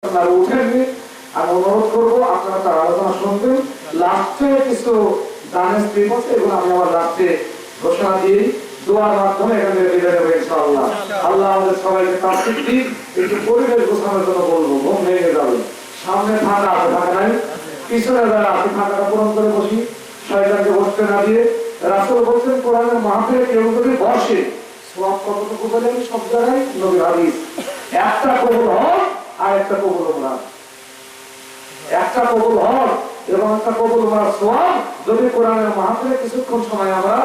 আপনারা উঠেননি, আমি অনুরোধ করবো আপনারা তার আলোচনা শুনবেন। লাস্টে কিছু দানের স্ট্রিপ আছে, এগুলো আমি আমার লাস্টে ঘোষণা দিই, দোয়ার মাধ্যমে এখান থেকে বিদায় নেবো ইনশাআল্লাহ। আল্লাহ আমাদের সবাইকে তাওফিক দিন। একটু পরিবেশ গোছানোর জন্য বলবো, ঘুম ভেঙে যাবে। সামনে ফাঁকা আছে, ফাঁকা নাই, পিছনে যারা আছে ফাঁকাটা পূরণ করে বসি, শয়তানকে বসতে না দিয়ে। রাসূল বলছেন কোরআনের মাহফিলে কেউ যদি বসে সওয়াব কতটুকু বলেন, সব জায়গায় নবীর হাদিস, একটা কবুল হক আর একটা কবুল উমরা, একটা কবুল হক এবং একটা কবুল উমরার সওয়াব যদি কোরআনের মাহফিলে কিছুক্ষণ সময় আমরা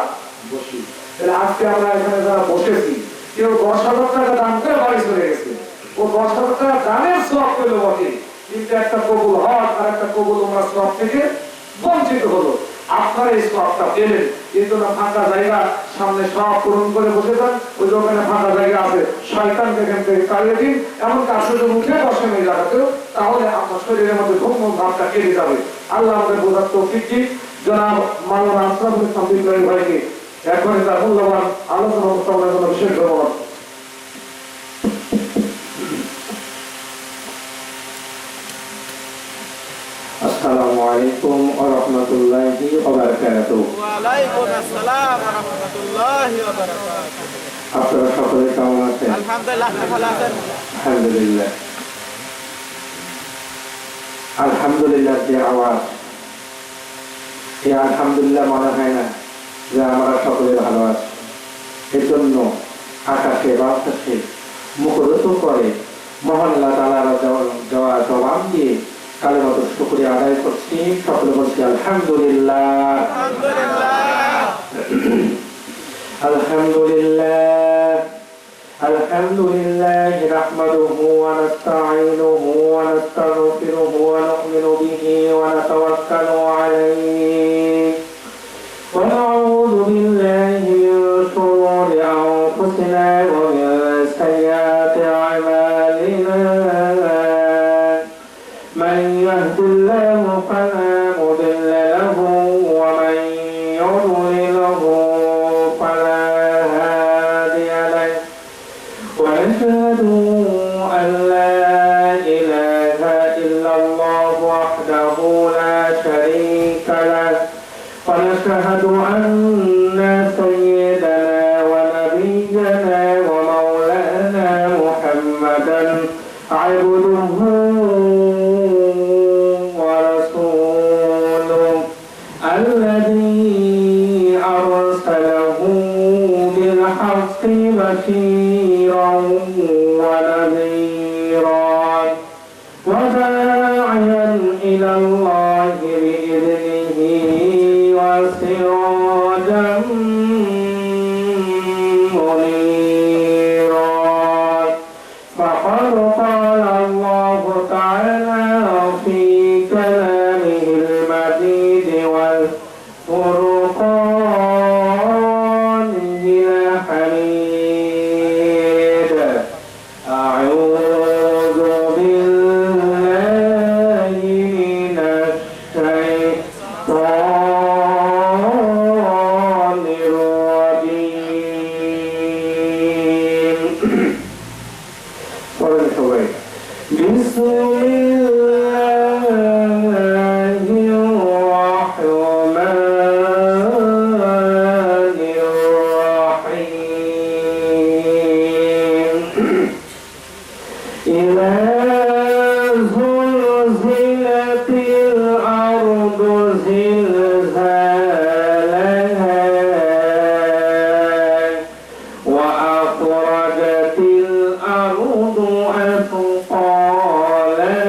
বসি। তাহলে আজকে আমরা এখানে যারা বসেছি, কেউ 10,000 টাকা দান করে বাড়ি চলে গেছে, ও 10,000 টাকা দানের সওয়াব পেল বটে, কিন্তু একটা কবুল হক আর একটা কবুল উমরার সওয়াব থেকে বঞ্চিত হলো। আপনারা এই সওয়াবটা পেলেন, কিন্তু না ফাঁকা জায়গা, সামনে সব পূরণ করে বসে যান, ওই দোকানে ফাঁকা জায়গা আছে, শয়তান এখান থেকে তাড়িয়ে দিন, এমনকি আসলে উঠে বসেন এই জায়গাতেও, তাহলে আপনার শরীরের মধ্যে ঘুম ভাবটা কেটে যাবে। আল্লাহ আমাদের বোঝার তৌফিক দিন। জনাব মাওলানা আশরাফুল ইসলাম বিপ্লবী ভাইকে এখন তার মূল্যবান আলোচনা উপস্থাপনের জন্য বিশেষ ধন্যবাদ। আসসালামু আলাইকুম ওয়া রাহমাতুল্লাহি ওয়া বারাকাতুহু। ওয়া আলাইকুম আসসালাম ওয়া রাহমাতুল্লাহি ওয়া বারাকাতুহু। আপনারা সকলে কেমন আছেন? আলহামদুলিল্লাহ, আপনি ভালো আছেন? আলহামদুলিল্লাহ। আলহামদুলিল্লাহ যে আওয়াজ, এই আলহামদুলিল্লাহ মনে হয় না যে আমরা সকলে ভালো আছি। এর জন্য আকাশে বাতাসে মুখরিত করে মহান আল্লাহ তাআলার দেওয়া জবান দিয়ে কালেমাত শুকরিয়া আদায় করছি। সকলে বলছি আলহামদুলিল্লাহ, আলহামদুলিল্লাহ, আলহামদুলিল্লাহ। নাহমাদুহু ওয়া নাস্তাঈনুহু ওয়া নাস্তাগফিরুহু ওয়া নু'মিনু বিহি ওয়া নাতাওয়াক্কালু আলাইহি ওয়া নাউযু বিল্লাহি মিন শুরুরি আনফুসিনা ওয়া মিন সাইয়্যাতি আ'মালিনা। من يهد الله فلا مضل له ومن يضلله فلا هادي له ونشهد أن لا إله إلا الله وحده لا شريك له ونشهد أن سيدنا ونبينا ومولانا محمدا عبده بشيرا ونذيرا وداعيا إلى الله بإذنه وسراجا منيرا. فقد قال الله تعالى في كلامه المجيد والفرقان الحميد. أعوذ بالله من الشيطان الرجيم. بسم الله الرحمن الرحيم. إذا زلزلت الأرض زلزالها وأخرجت الأرض أثقالها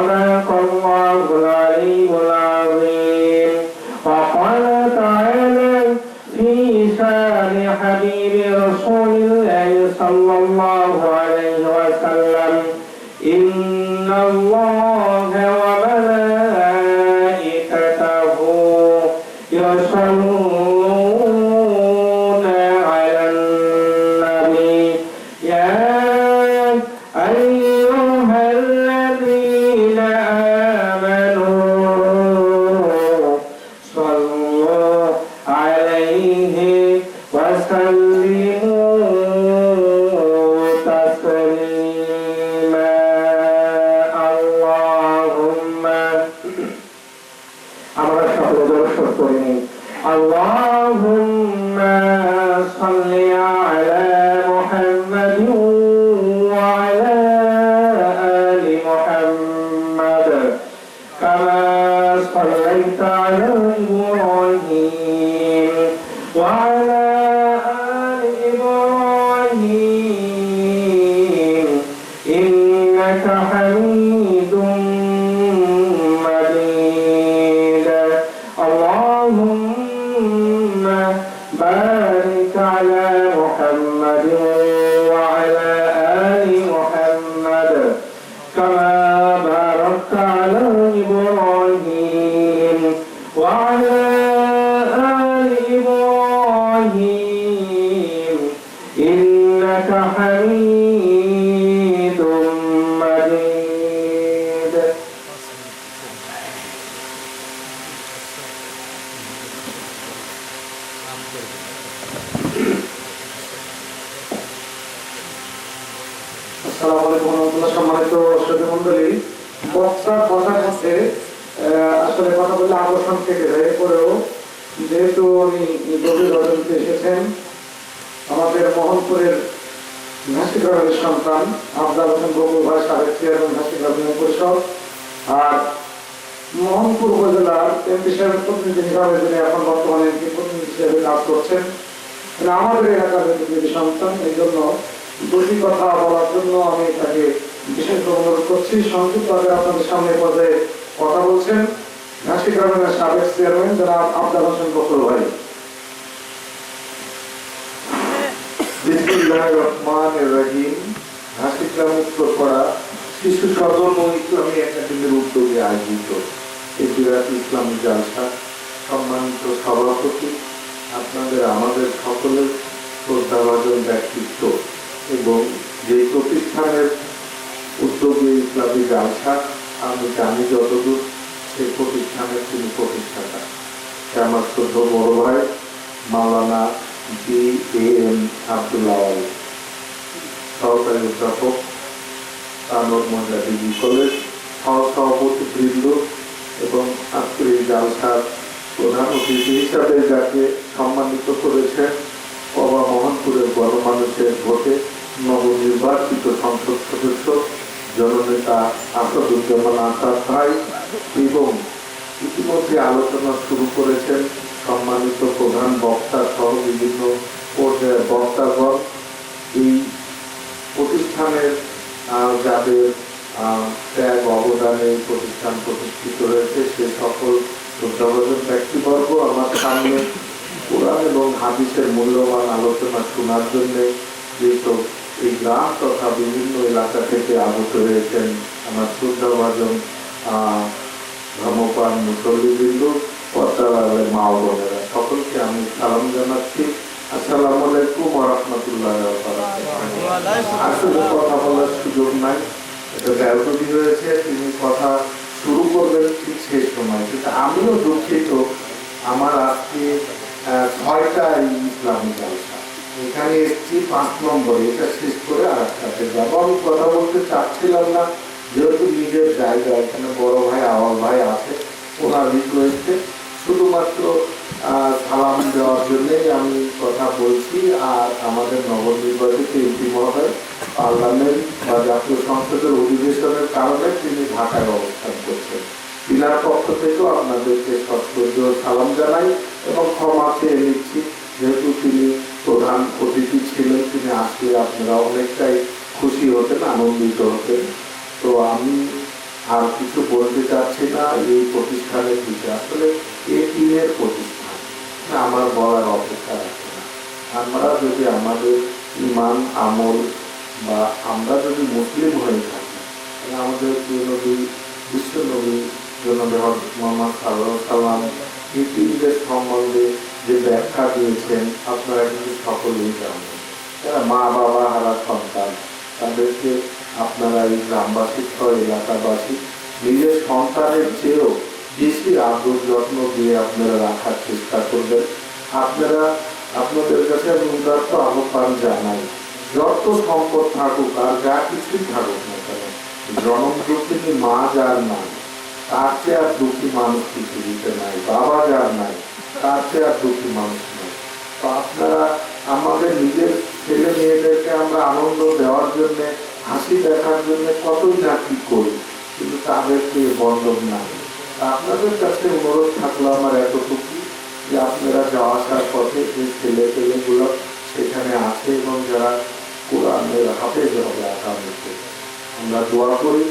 صدق الله العلي العظيم. وقال تعالى في شان حبيب رسول الله صلى الله عليه وسلم إن الله وملائكته يصلون على النبي يا أيها الذين آمنوا صلوا عليه وسلموا تسليما. اللهم আমরা সকলে দর্শন করে নিই। اللهم صل على محمد وعلى آل محمد كما صليت على إبراهيم وعلى آل إبراهيم إنك حميد مجيد. اللهم بارك على محمد وعلى آل محمد كما باركت على إبراهيم وعلى آل إبراهيم إنك حميد مجيد. আসসালামু আলাইকুম ওয়া রাহমাতুল্লাহ। সম্মানিত শ্রোতা মণ্ডলী, বক্তার কথার মধ্যে আসলে কথা বললে আকর্ষণ থেকে যায়। এরপরেও যেহেতু উনি গভীর রজনীতে এসেছেন, আমাদের মোহনপুরের ঘাসি গ্রামের সন্তান আফজাল হোসেন বকুল ভাই, সাবেক চেয়ারম্যান ঘাসি গ্রাম ইউনিয়ন পরিষদ, আর মোহনপুর উপজেলার এমপি সাহেবের প্রতিনিধি হিসাবে যিনি এখন বর্তমানে এমপি প্রতিনিধি হিসেবে কাজ করছেন, আমাদের এলাকার প্রতিনিধি সন্তান। এই জন্য দুটি কথা বলার জন্য আমি তাকে বিশেষ অনুরোধ করছি। সংক্ষিপ্তভাবে আপনাদের সামনে পর্যায়ে কথা বলছেন ঘাসি গ্রামের সাবেক চেয়ারম্যান জনাব আফজাল হোসেন বকুল ভাই। বিসমিল্লাহির রহমানির রহিম। ঘাসি গ্রাম উত্তরপাড়া শিশু সদন ও ইসলামী একাডেমির উদ্যোগে আয়োজিত এই বিরাট ইসলামী জালসা সম্মানিত সভাপতি, আপনাদের আমাদের সকলের শ্রদ্ধাভাজন ব্যক্তিত্ব এবং যে প্রতিষ্ঠানের উদ্যোগে ইসলামী জালসা, আমি জানি যতদূর সেই প্রতিষ্ঠানের তিনি প্রতিষ্ঠাতা, সে আমার শ্রদ্ধ বড় ভাই মাওলানা জি.এ.এম. আব্দুল্লাহ আলী, সহকারী অধ্যাপক তানোর মহিলা ডিগ্রি কলেজ, সহসভাপতি বৃন্দ এবং আজকের এই জালসার প্রধান অতিথি হিসাবে যাকে সম্মানিত করেছেন বাবা মোহনপুরের গণমানুষের ভোটে নবনির্বাচিত সংসদ সদস্য জননেতা আসাদুজ্জামান আসাদ ভাই, এবং ইতিমধ্যে আলোচনা শুরু করেছেন সম্মানিত প্রধান বক্তা সহ বিভিন্ন পর্যায়ের বক্তাগণ। এই প্রতিষ্ঠানের যাদের ত্যাগ অবদানে এই প্রতিষ্ঠান প্রতিষ্ঠিত হয়েছে সে সকল শ্রদ্ধাভাজন ব্যক্তিবর্গ আমার সামনে কোরআন এবং হাদিসের মূল্যবান আলোচনা শোনার জন্য যেসব এই গ্রাম তথা বিভিন্ন এলাকা থেকে আগত হয়েছেন আমার শ্রদ্ধাভাজন ধর্মপ্রাণ মুসল্লিবৃন্দ, পর্দার মা বোনেরা, সকলকে আমি সালাম জানাচ্ছি। আসসালামু আলাইকুম ওয়া রাহমাতুল্লাহি ওয়া বারাকাতুহু। আসলে কথা বলার সুযোগ নাই, এটা ব্যবধি হয়েছে, তিনি কথা শুরু করবেন ঠিক সেই সময়, কিন্তু আমিও দুঃখিত। আমার আজকে 6টা ইসলামী জালসা, এখানে এসছি 5 নম্বরে, এটা শেষ করে আর একটাতে যাবো। আমি কথা বলতে চাচ্ছিলাম না, যেহেতু নিজের জায়গা, এখানে বড় ভাই আওয়াল ভাই আছে, ওনার রিকোয়েস্টে শুধুমাত্র সালাম দেওয়ার জন্যই আমি কথা বলছি। আর আমাদের নবনির্বাচিত এমপি মহোদয় পার্লামেন্ট বা জাতীয় সংসদের অধিবেশনের কারণে তিনি ঢাকায় অবস্থান করছেন, তিনার পক্ষ থেকেও আপনাদেরকে সশ্রদ্ধ সালাম জানাই এবং ক্ষমা চেয়ে নিচ্ছি। যেহেতু তিনি প্রধান অতিথি ছিলেন, তিনি আসলে আপনারা অনেকটাই খুশি হতেন, আনন্দিত হতেন। তো আমি আর কিছু বলতে চাচ্ছি না এই প্রতিষ্ঠানের বিষয়ে। আসলে এর প্রতিষ্ঠান আমার বলার অপেক্ষা রাখে না। আমরা যদি আমাদের ইমান আমল বা আমরা যদি মুসলিম হয়ে থাকি, আমাদের প্রিয় নবী বিশ্ব নবী জনাবে হযরত মুহাম্মদ সাল্লাল্লাহু আলাইহি ওয়াসাল্লাম এই পীরদের সম্বন্ধে যে ব্যাখ্যা দিয়েছেন আপনারা কিন্তু সকলেই জানেন। যারা মা বাবা হারা সন্তান, তাদেরকে আপনারা এই গ্রামবাসী সহ এলাকাবাসী নিজের সন্তানের চেয়েও বেশি আদর যত্ন দিয়ে আপনারা রাখার চেষ্টা করবেন। আপনারা আপনাদের কাছে আমি উদাত্ত আহ্বান জানাই, যত সম্পদ থাকুক আর যা কিছুই থাকুক না কেন, জনম দুঃখিনী মা যার নাই তার চেয়ে আর দুঃখী মানুষ পৃথিবীতে নাই, বাবা যার নাই তার চেয়ে আর দুঃখী মানুষ নাই। তো আপনারা আমাদের নিজের ছেলে মেয়েদেরকে আমরা আনন্দ দেওয়ার জন্য, হাসি দেখার জন্য কতই না কি করি, কিন্তু তাদেরকে বন্ধন নাই। আপনাদের কাছে অনুরোধ থাকলো আমার এতটুকু যে আপনারা যাওয়া আসার পথে যে ছেলে পেলেগুলো সেখানে আছে এবং যারা কোরআনের হাফেজ হবে আগামীতে আমরা দোয়া করি।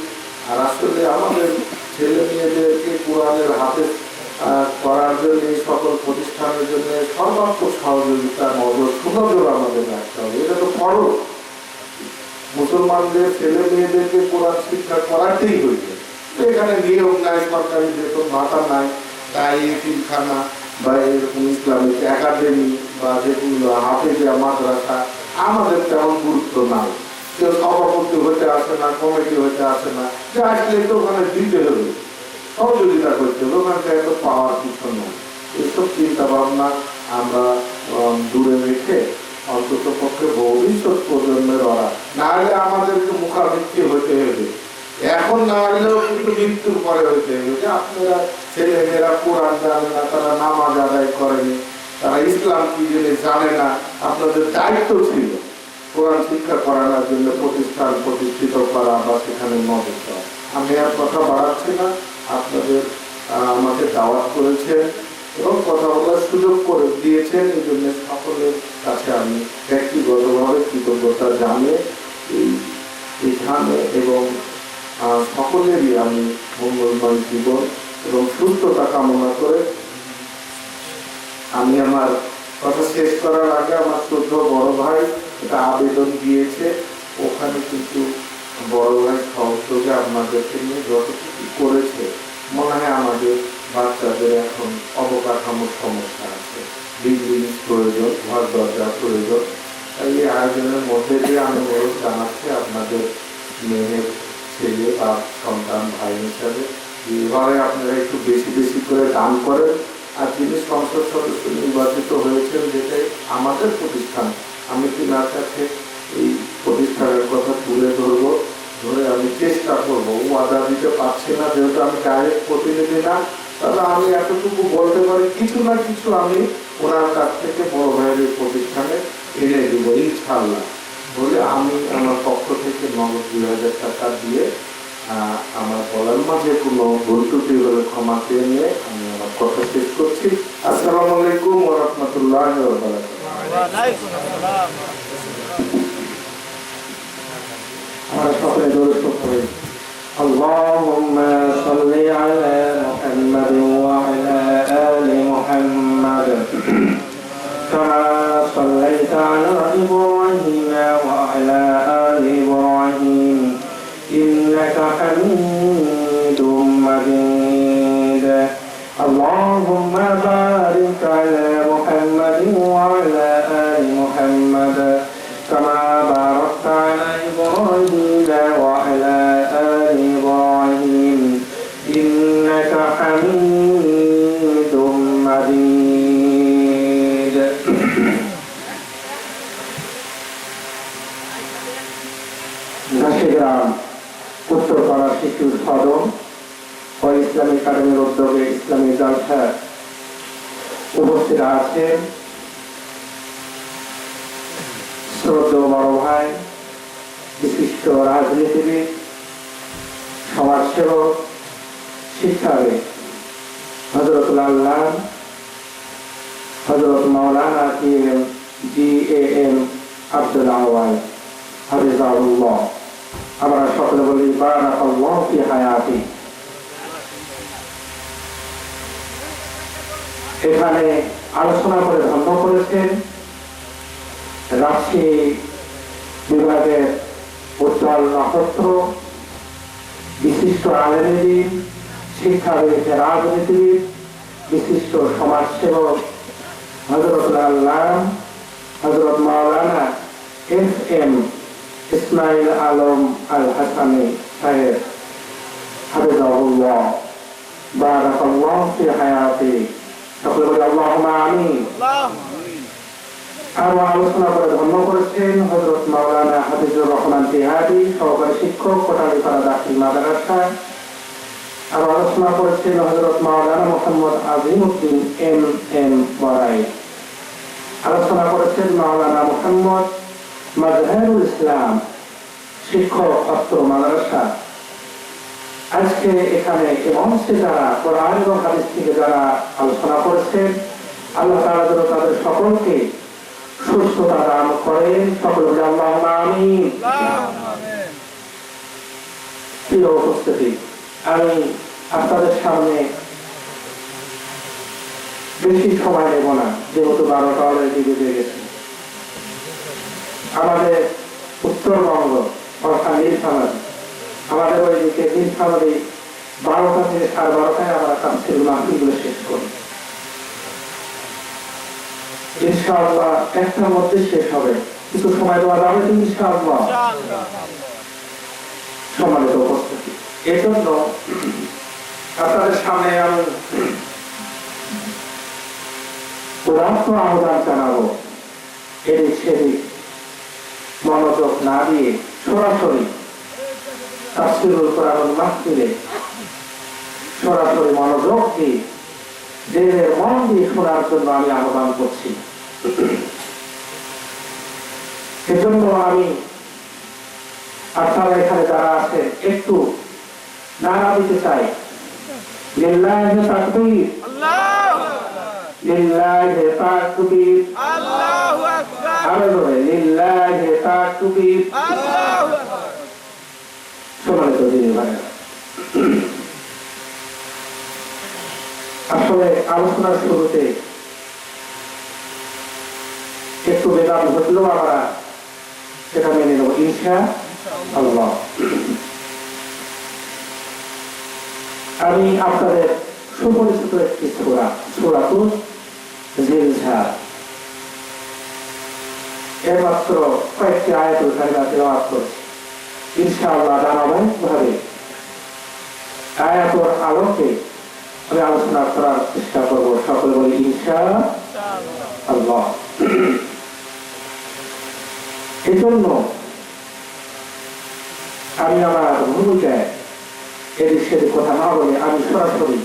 আর আসলে আমাদের ছেলে মেয়েদেরকে কোরআনের হাফেজ করার জন্য এই সকল প্রতিষ্ঠানের জন্য সর্বাত্মক সহযোগিতা সুনজর আমাদের রাখতে হবে। এটা তো ফরজ, মুসলমানদের ছেলে মেয়েদেরকে কোরআন শিক্ষা করাতেই হইবে। এখানে নিয়োগ নাই, সরকারি বেতন ভাতা নাই, তাই এতিমখানা বা এরকম ইসলামিক একাডেমি বা যেগুলো হাফেজিয়া মাদ্রাসা আমাদের তেমন গুরুত্ব নাই। কেউ সভাপতি হতে আসে না, কমিটি হতে আসে না, যে আসলে তো ওখানে দিতে হবে, সহযোগিতা করতে হবে, ওখানে এত পাওয়ার কিছু নয়। এসব চিন্তা ভাবনা আমরা দূরে রেখে অন্তত পক্ষে ভবিষ্যৎ প্রজন্মের ওরা না হলে আমাদেরকে মুখাভিক্ষি হতে হবে, এখন না হলেও কিন্তু মৃত্যুর পরে হইতে হবে। যে আপনারা ছেলে মেয়েরা কোরআন জানে না, তারা নামাজ আদায় করেনি, তারা ইসলাম কি জিনিস জানে না, আপনাদের দায়িত্ব ছিল কোরআন শিক্ষা করানোর জন্য প্রতিষ্ঠান প্রতিষ্ঠিত করা বা সেখানে নজর দেওয়া। আমি আর কথা বাড়াচ্ছি না, আপনাদের আমাকে দাওয়াত করেছেন এবং কথা বলার সুযোগ করে দিয়েছেন, এই জন্য সকলের কাছে আমি ব্যক্তিগতভাবে কৃতজ্ঞতা জানিয়ে এইখানে এবং সকলেরই আমি মঙ্গলময় জীবন এবং সুস্থতা কামনা করে আমি আমার কথা শেষ করার আগে আমার শ্রদ্ধ বড় ভাই একটা আবেদন দিয়েছে, ওখানে কিন্তু বড় ভাই সহযোগে আপনাদেরকে নিয়ে যতটুকু করেছে মনে হয় আমাদের বাচ্চাদের এখন অবকাঠামোর সমস্যা আছে, বিল্ডিং প্রয়োজন, ঘর দরজা প্রয়োজন। তাই এই আয়োজনের মধ্যে দিয়ে আমি অনুরোধ জানাচ্ছি আপনাদের মেয়ের ছেলে বা সন্তান ভাই হিসাবে এভাবে আপনারা একটু বেশি বেশি করে দান করেন। আর যিনি সংসদ সদস্য নির্বাচিত হয়েছেন, যেটাই আমাদের প্রতিষ্ঠান, আমি তিনার কাছে এই প্রতিষ্ঠানের কথা তুলে ধরবো, ধরে আমি চেষ্টা করবো। ওয়াদা দিতে পারছি না যেহেতু আমি ডাইরেক্ট প্রতিনিধি না, তবে আমি এতটুকু বলতে পারি কিছু না কিছু আমি ওনার কাছ থেকে বড় ভাইয়ের এই প্রতিষ্ঠানে এনে দেবো ইনশাআল্লাহ বলে আমি আমার পক্ষ থেকে নগদ 2000 টাকা দিয়ে আমার বলার মাঝে কোনো ভুল ত্রুটি হলে ক্ষমা চেয়ে নিয়ে আমি আমার কথা শেষ করছি। আসসালামু আলাইকুম ওয়া রাহমাতুল্লাহি ওয়া বারাকাতুহু। اللهم صل على محمد وعلى آل محمد كما صليت على إبراهيم وعلى آل إبراهيم إنك حميد مجيد. اللهم بارك على محمد وعلى آل محمد كما باركت على إبراهيم وعلى آل إبراهيم إنك حميد مجيد. নাশিগ্রাম উত্তরপাড়া শিশু সদন ও ইসলামী একাডেমির উদ্যোগে ইসলামী জলসা উপস্থিত আছেন শ্রদ্ধেয় বড় ভাই, বিশিষ্ট রাজনীতিবিদ, সমাজসেবক, শিক্ষাবিদ হযরতুল আল্লাহ হযরত মাওলানা GAM আব্দুল আওয়াল হাফিজাহুল্লাহ। আমরা সকলে বলি বারাকাল্লাহু ফি হায়াতি। এখানে আলোচনা করে ধন্য করেছেন রাজশাহী বিভাগের উজ্জ্বল নক্ষত্র, বিশিষ্ট আলেমদ্বীন, শিক্ষাবিদ, রাজনীতিবিদ, বিশিষ্ট সমাজসেবক হযরতুল আল্লাহ হযরত মাওলানা এস.এম. ইসমাইল আলম আল হাসানী সাহেব হাফিজাহুল্লাহ, বারাকাল্লাহু ফি হায়াতি। সকলে বলি আল্লাহুম্মা আমিন। আরো আলোচনা করে ধন্য করেছেন হযরত মাওলানা হাফিজুর রহমান তিহাদি, সহকারী শিক্ষক, কোটালীপাড়া দাখিল মাদ্রাসা। আরো আলোচনা করেছেন হযরত মাওলানা মোহাম্মদ আজিমউদ্দিন এম.এম. বড়াই। আলোচনা করেছেন মাওলানা মোহাম্মদ মাজহারুল ইসলাম, শিক্ষক, ছাত্র মাদ্রাসা। আজকে এখানে মঞ্চে যারা কোরআন এবং হাদিস থেকে যারা আলোচনা করেছেন, আল্লাহ তাআলা যেন তাদের সকলকে সুস্থতা দান করেন। সকলে বলে আল্লাহুম্মা আমিন। প্রিয় উপস্থিতি, আমি আপনাদের সামনে বেশি সময় নেব না, যেহেতু 12টা অলরেডি বেজে গেছে। আমাদের উত্তরবঙ্গ অর্থাৎ নীলফামারী, আমাদের ওই দিকে নীলফামারী 12টা থেকে 12:30টায় আমরা তাফসীর মাহফিলগুলো শেষ করি। ইনশাআল্লাহ একটার মধ্যে শেষ হবে, কিছু সময় দেওয়া যাবে তো ইনশাআল্লাহ। সম্মানিত উপস্থিতি, এই জন্য আপনাদের সামনে আমি উদাত্ত আহ্বান জানাবো, এদিক সেদিক মনোযোগ না দিয়ে সরাসরি তাফসীরুল কোরআন মাহফিলে সরাসরি মনোযোগ দিয়ে দেহের মন দিয়ে শোনার জন্য আমি আহ্বান করছি। সেজন্য আমি আপনারা এখানে যারা আছে একটু নারা দিতে চাই, লিল্লাহি তাকবীর, লিল্লাহি তাকবীর, আল্লাহু আকবার, আরো জোরে লিল্লাহি তাকবীর। আল্লাহু আকবার। সম্মানিত দিনী ভাইরা, আসলে আলোচনার শুরুতে একটু বেদান ঘটলেও আমরা সেটা মেনে নেব ইনশাআল্লাহ। আমি আপনাদের সুপরিচিত একটি সূরা, সূরাতুল জিলঝাল, এর মাত্র কয়েকটি আয়াতুল কারিমা তেলাওয়াত করছি। ইনশাআল্লাহ ধারাবাহিকভাবে আয়াতের আলোকে আমি আলোচনা করার চেষ্টা করব। সকলে বলি ইনশাআল্লাহ। এই জন্য আমি আমার ভূমিকায় এদিক সেদিক কথা না বলে আমি সরাসরি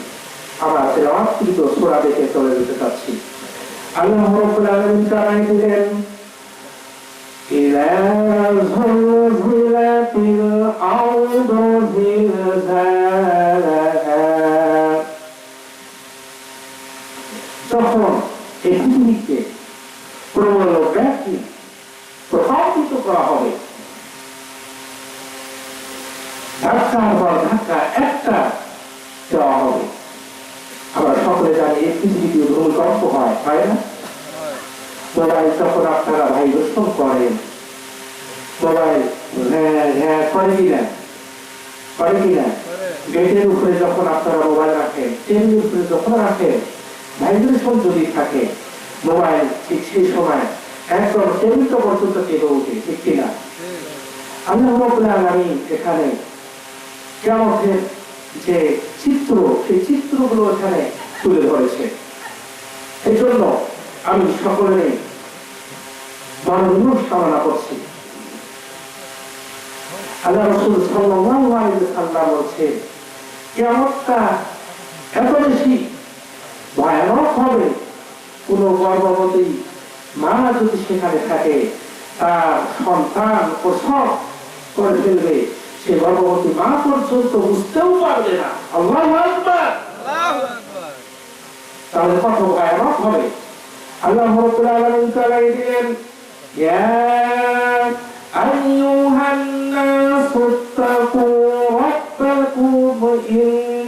আমার তেলাওয়াতকৃত সূরা দেখে চলে যেতে চাচ্ছি। আল্লাহ রাব্বুল আলামিন জানাই দিলেন, إذا زلزلت الأرض زلزالها, যখন এই পৃথিবীকে প্রবল ব্যাপী প্রভাবিত করা হবে, ধাক্কার পর ধাক্কা একটা দেওয়া হবে। আমরা সকলে জানি এই পৃথিবীতে ভূমিকম্প হয় না? মোবাইল যখন আপনারা ভাইব্রেশন করেন, মোবাইল করে কিনা গেটের উপরে যখন আপনারা মোবাইল রাখেন, টেবিলের উপরে যখন রাখেন, ভাইব্রেশন যদি থাকে মোবাইল ঠিক সেই সময় একদম টেবিলটা পর্যন্ত কেঁপে ওঠে, ঠিক কিনা? আল্লাহ রাব্বুল আলামিন এখানে কিয়ামতের যে চিত্র, সেই চিত্রগুলো এখানে তুলে ধরেছে। এই জন্য আমি সকলের মনোনিবেশ কামনা করছি। আল্লাহ রাসূল সাল্লাল্লাহু আলাইহি ওয়াসাল্লাম বলেছেন, কিয়ামতটা এত বেশি ভয়ানক হবে, কোন গর্ভবতী মা যদি সেখানে থাকে, তার সন্তান প্রসব করে ফেলবে, সে গর্ভবতী মা পর্যন্ত বুঝতেও পারবে না। আল্লাহু আকবার। তাহলে কত ভয়ানক হবে। আল্লাহ রাব্বুল আলামিন জানাই দিলেন, ইয়া আইয়ুহান নাসু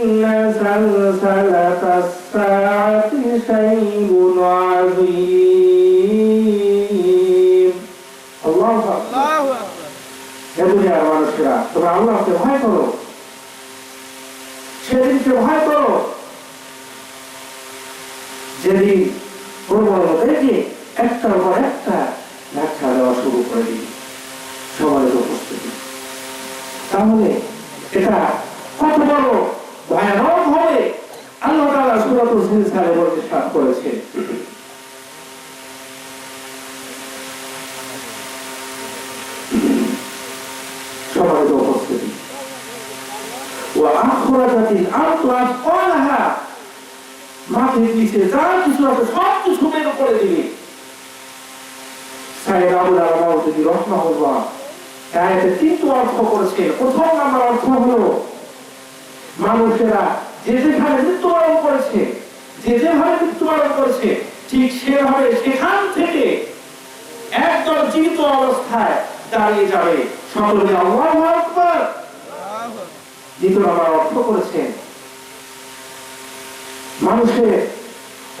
زلزلة الساعة شيء عظيم الله أكبر আল্লাহু আকবার। হে দুনিয়ার মানুষেরা, তোমরা আল্লাহকে ভয় করো, সেদিনকে ভয় করো যেদিন প্রবল দেখে একটার পর একটা ধাক্কা দেওয়া শুরু করে দিবে সমাজের উপস্থিতি। তাহলে এটা কত বড় ভয়ানক হবে আল্লাহ তাআলা সূরাতুল জিলজালে বলতে সাত করেছে। সমাজের উপস্থিতি ওয়াখরাজাতিল আরদু আসকালাহা, মাটির নিচে যা কিছু আছে সব কিছু বের করে দিবে। সাইয়েদ আবুল আলামাউদ্দিন রাহমাহুল্লাহ আয়াতে তিনটি অর্থ করেছেন। প্রথম নাম্বার অর্থ হলো মানুষেরা যে যেখানে মৃত্যুবরণ করেছে, যে যেভাবে মৃত্যুবরণ করেছে ঠিক সেভাবে সেখান থেকে একদম জীবিত অবস্থায় দাঁড়িয়ে যাবে। সকলে আল্লাহু আকবার। দ্বিতীয় নাম্বার অর্থ করেছেন মানুষের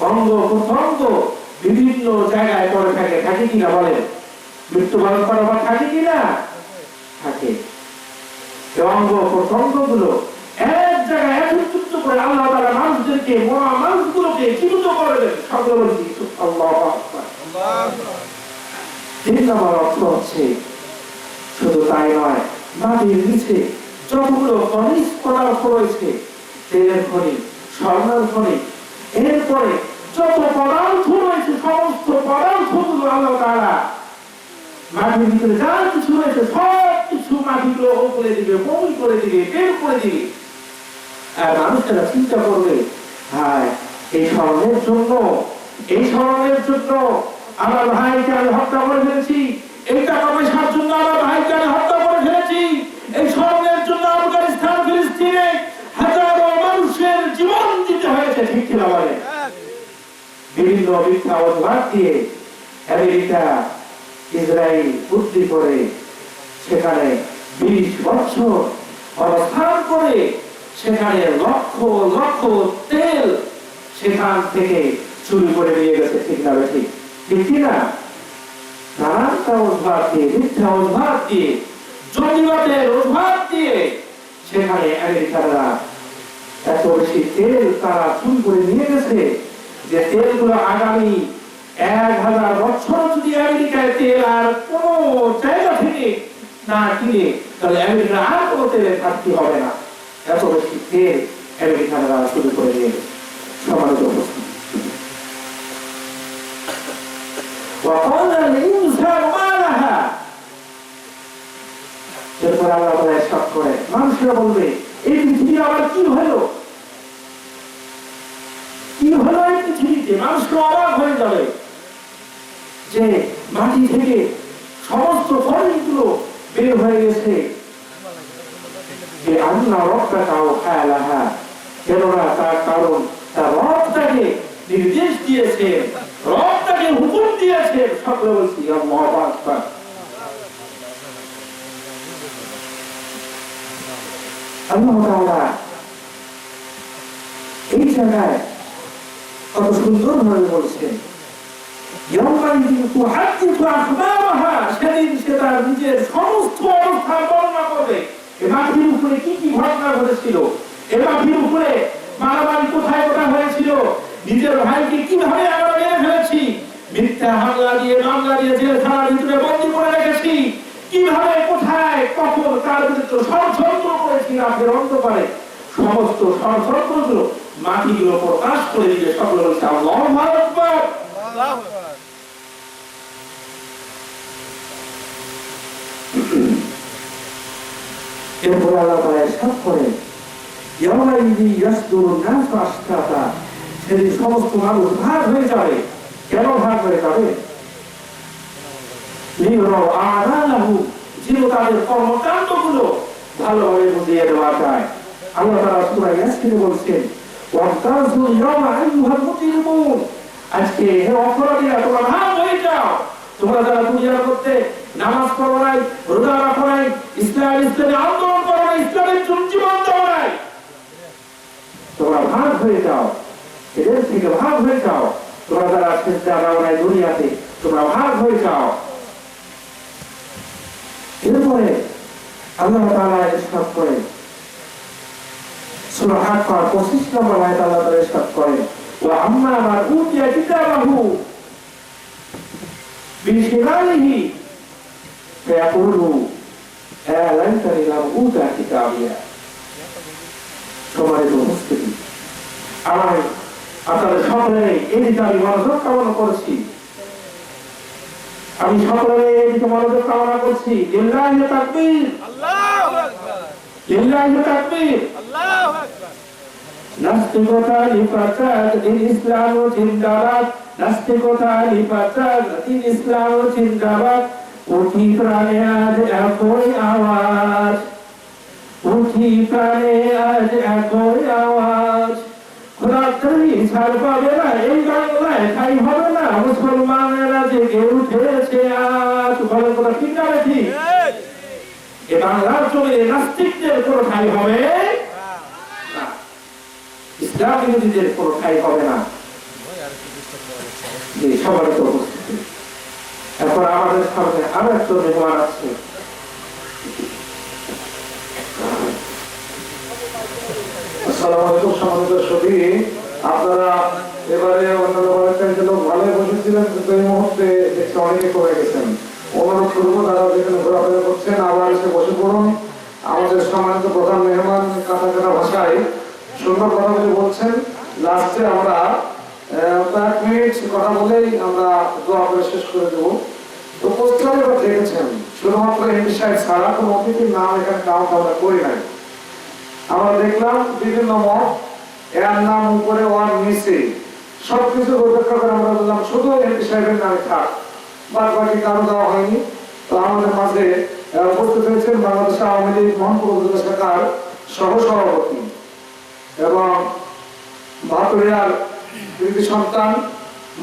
অঙ্গ প্রত্যঙ্গ বিভিন্ন জায়গায় পড়ে থাকে, থাকে কিনা বলেন? মৃত্যুবরণ করার পর থাকে কিনা? থাকে। অঙ্গ প্রত্যঙ্গ গুলো এক জায়গায় একত্রিত করে আল্লাহ তাআলা মানুষদেরকে, মরা মানুষগুলোকে জীবিত করে দেন। সকলে বলছি আল্লাহু আকবার। তিন নম্বর অর্থ হচ্ছে শুধু তাই নয়, মাটির নিচে যতগুলো খনিজ পদার্থ রয়েছে, তেলের খনি, স্বর্ণের খনি, এরপরে যত পদার্থ রয়েছে সমস্ত পদার্থগুলো আল্লাহ তাআলা মাটির ভিতরে যা কিছু রয়েছে সব কিছু মাটিগুলো ওপরে দিবে, বমি করে দিবে, বের করে দিবে। আর মানুষেরা চিন্তা করবে, হ্যাঁ এই স্মরণের জন্য আমার ভাইকে আমি হত্যা করে ফেলেছি, এই টাকা পয়সার জন্য আমার ভাইকে আমি হত্যা করে ফেলেছি, এই স্মরণের জন্য আফগানিস্তান ফিলিস্তিনে হাজারো মানুষের জীবন দিতে হয়েছে। ঠিক কিনা বলে? বিভিন্ন মিথ্যা অজুহাত দিয়ে আমেরিকা ইসরায়েল বুদ্ধি করে সেখানে 20 বছর অবস্থান করে সেখানে লক্ষ লক্ষ তেল সেখান থেকে চুরি করে নিয়ে গেছে। ঠিক না বেঠিক? ঠিক কিনা? নানানটা অজুহাত দিয়ে, মিথ্যা অজুহাত দিয়ে, জঙ্গিবাদের অজুহাত দিয়ে সেখানে আমেরিকানরা এত বেশি তেল তারা চুরি করে নিয়ে গেছে যে তেলগুলো আগামী 1000 বছর যদি আমেরিকায় তেল আর কোন জায়গা থেকে না কিনে তাহলে আমেরিকা আর কোনো তেলের ঘাটতি হবে না। এত বেশি তেল আমেরিকানরা শুরু করে নিয়ে গেছে। সমাজের উপস্থিতি মানুষরা বলবে এই পৃথিবী আবার কি হলো, কি হলো এই পৃথিবীতে? মানুষরা অবাক হয়ে যাবে যে মাটি থেকে সমস্ত ফলগুলো বের হয়ে গেছে। যে আল্লাহ রব্বাকাও খালাহা, কেননা তার কারণ তার রব তাকে নির্দেশ দিয়েছে, রব তাকে হুকুম দিয়েছে। সকলে বলছি আল্লাহু আকবার। আল্লাহ তাআলা এই জায়গায় কত সুন্দর ভাবে বলছেন, সেদিন সে তার নিজের সমস্ত অবস্থা বর্ণনা করবে। এ মাটির উপরে কি কি ঘটনা ঘটেছিল, এ মাটির উপরে মারামারি কোথায় কোথায় হয়েছিল, নিজের ভাইকে কিভাবে আমরা মেরে ফেলেছি, মিথ্যা হামলা দিয়ে মামলা দিয়ে জেলখানার ভিতরে বন্দী করে রেখেছি, কিভাবে কোথায় কখন কার বিরুদ্ধে ষড়যন্ত্র করেছি রাতের অন্ধকারে, সমস্ত ষড়যন্ত্রগুলো মাটিগুলো প্রকাশ করে দিবে। সকলে বলছে আল্লাহু আকবার। এরপর আল্লাহ তাআলা ইরশাদ করেন, ইয়াওমাইযি ইয়াসদুরুন নাসু আশতাতা, সেদিন সমস্ত মানুষ ভাগ হয়ে যাবে। কেন ভাগ হয়ে যাবে? লিউরাউ আ'মালাহু, যেন তাদের কর্মকাণ্ডগুলো ভালোভাবে বুঝিয়ে দেওয়া যায়। আল্লাহ তাআলা সূরা ইয়াসিনে বলছেন, ওয়ামতাজুল ইয়াওমা আইয়ুহাল মুজরিমুন, আজকে হে অপরাধীরা তোমরা ভাগ হয়ে যাও। তোমরা যারা দুনিয়ার মধ্যে নামাজ পড়ো নাই, রোজা রাখো নাই, ইসলামী আন্দোলন করো নাই, ইসলামের জন্য জীবন দাও নাই, হয়ে যাও, এদের থেকে ভাগ হয়ে যাও। তোমরা যারা চিন্তা ভাবনায় দুনিয়াতে তোমরা ভাগ হয়ে যাও। এরপরে আল্লাহ তাআলা ইরশাদ করেন, সূরা হাক্কার 25 নম্বর আয়াতে আল্লাহ তাআলা ইরশাদ করেন, ওয়া আম্মা মান উতিয়া কিতাবাহু বিশিমালিহি ফায়াকুলু আ লাইতানি লাম উতা কিতাবিয়া। সম্মানিত উপস্থিতি, আমি আপনাদের সকলে এই দিকে আমি মনোযোগ কামনা করছি, আমি সকলে এই দিকে মনোযোগ কামনা করছি। লিল্লাহি তাকবীর, আল্লাহু আকবার, লিল্লাহি তাকবীর। আল্লাহু আকবার। নাস্তিকতা নিপাতাক দিন ইসলাম জিন্দাবাদ, নাস্তিকতা নিপাতাক দিন ইসলাম জিন্দাবাদ। উঠি প্রাণে আজ একই আওয়াজ, উঠি প্রাণে আজ একই আওয়াজ। খোদা করি ছাড় পাবে না এই বাংলায়, ঠাই হবে না মুসলমানেরা জেগে উঠেছে আজ। ভালো কথা ঠিক না ঠিক? এ বাংলার জমিনে নাস্তিকদের কোনো ঠাই হবে না, ইসলাম বিরোধীদের কোনো ঠাই হবে না। সবারই তো উপস্থিতি। এখন আমাদের সামনে আরো একজন মেহমান আছে। আসসালামু আলাইকুম সম্মানিত সতী, আপনারা এবারে অন্যান্য বারের লোক ভালোই বসেছিলেন, কিন্তু এই মুহূর্তে দেখছি অনেকে কমে গেছেন। অনুরোধ করবো তারা যেখানে ঘোরাফেরা করছেন আবার এসে বসে পড়ুন। আমাদের সম্মানিত প্রধান মেহমান কাটা কাটা ভাষায় সুন্দর কথা বলে বলছেন। লাস্টে আমরা 1 মিনিট কথা বলেই আমরা দোয়া করে শেষ করে দেবো। তো পোস্টারে এবার দেখেছেন শুধুমাত্র এমপি সাহেব ছাড়া কোনো অতিথির নাম এখানে কাউন্ট আমরা করি নাই। আমরা দেখলাম বিভিন্ন মত, এর নাম উপরে ওয়ার নিচে সবকিছু উপেক্ষা করে আমরা বললাম শুধু এমপি সাহেবের নামে থাক, বাদ বাকি কারো দেওয়া হয়নি। তো আমাদের মাঝে উপস্থিত হয়েছেন বাংলাদেশ আওয়ামী লীগ মোহনপুর উপজেলা শাখার সহসভাপতি এবং ভাতুরিয়ার কৃতি সন্তান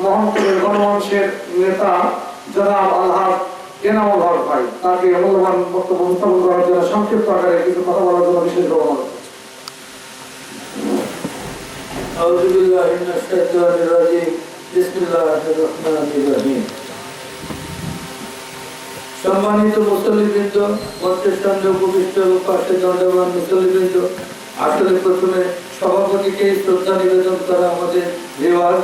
মোহনপুরের গণমানুষের নেতা জনাব আলহাজ এনামুল হক ভাই, তাকে মূল্যবান বক্তব্য উপস্থাপন করার জন্য সংক্ষিপ্ত আকারে কিছু কথা বলার জন্য বিশেষ অনুরোধ। أعوذ بالله من الشيطان الرجيم بسم الله الرحمن الرحيم সম্মানিত মুসল্লিবৃন্দ, মঞ্চের সামনে উপবিষ্ট এবং পাশে দণ্ডবান মুসল্লিবৃন্দ, আসলে প্রথমে সভাপতিকে শ্রদ্ধা নিবেদন করা আমাদের রেওয়াজ।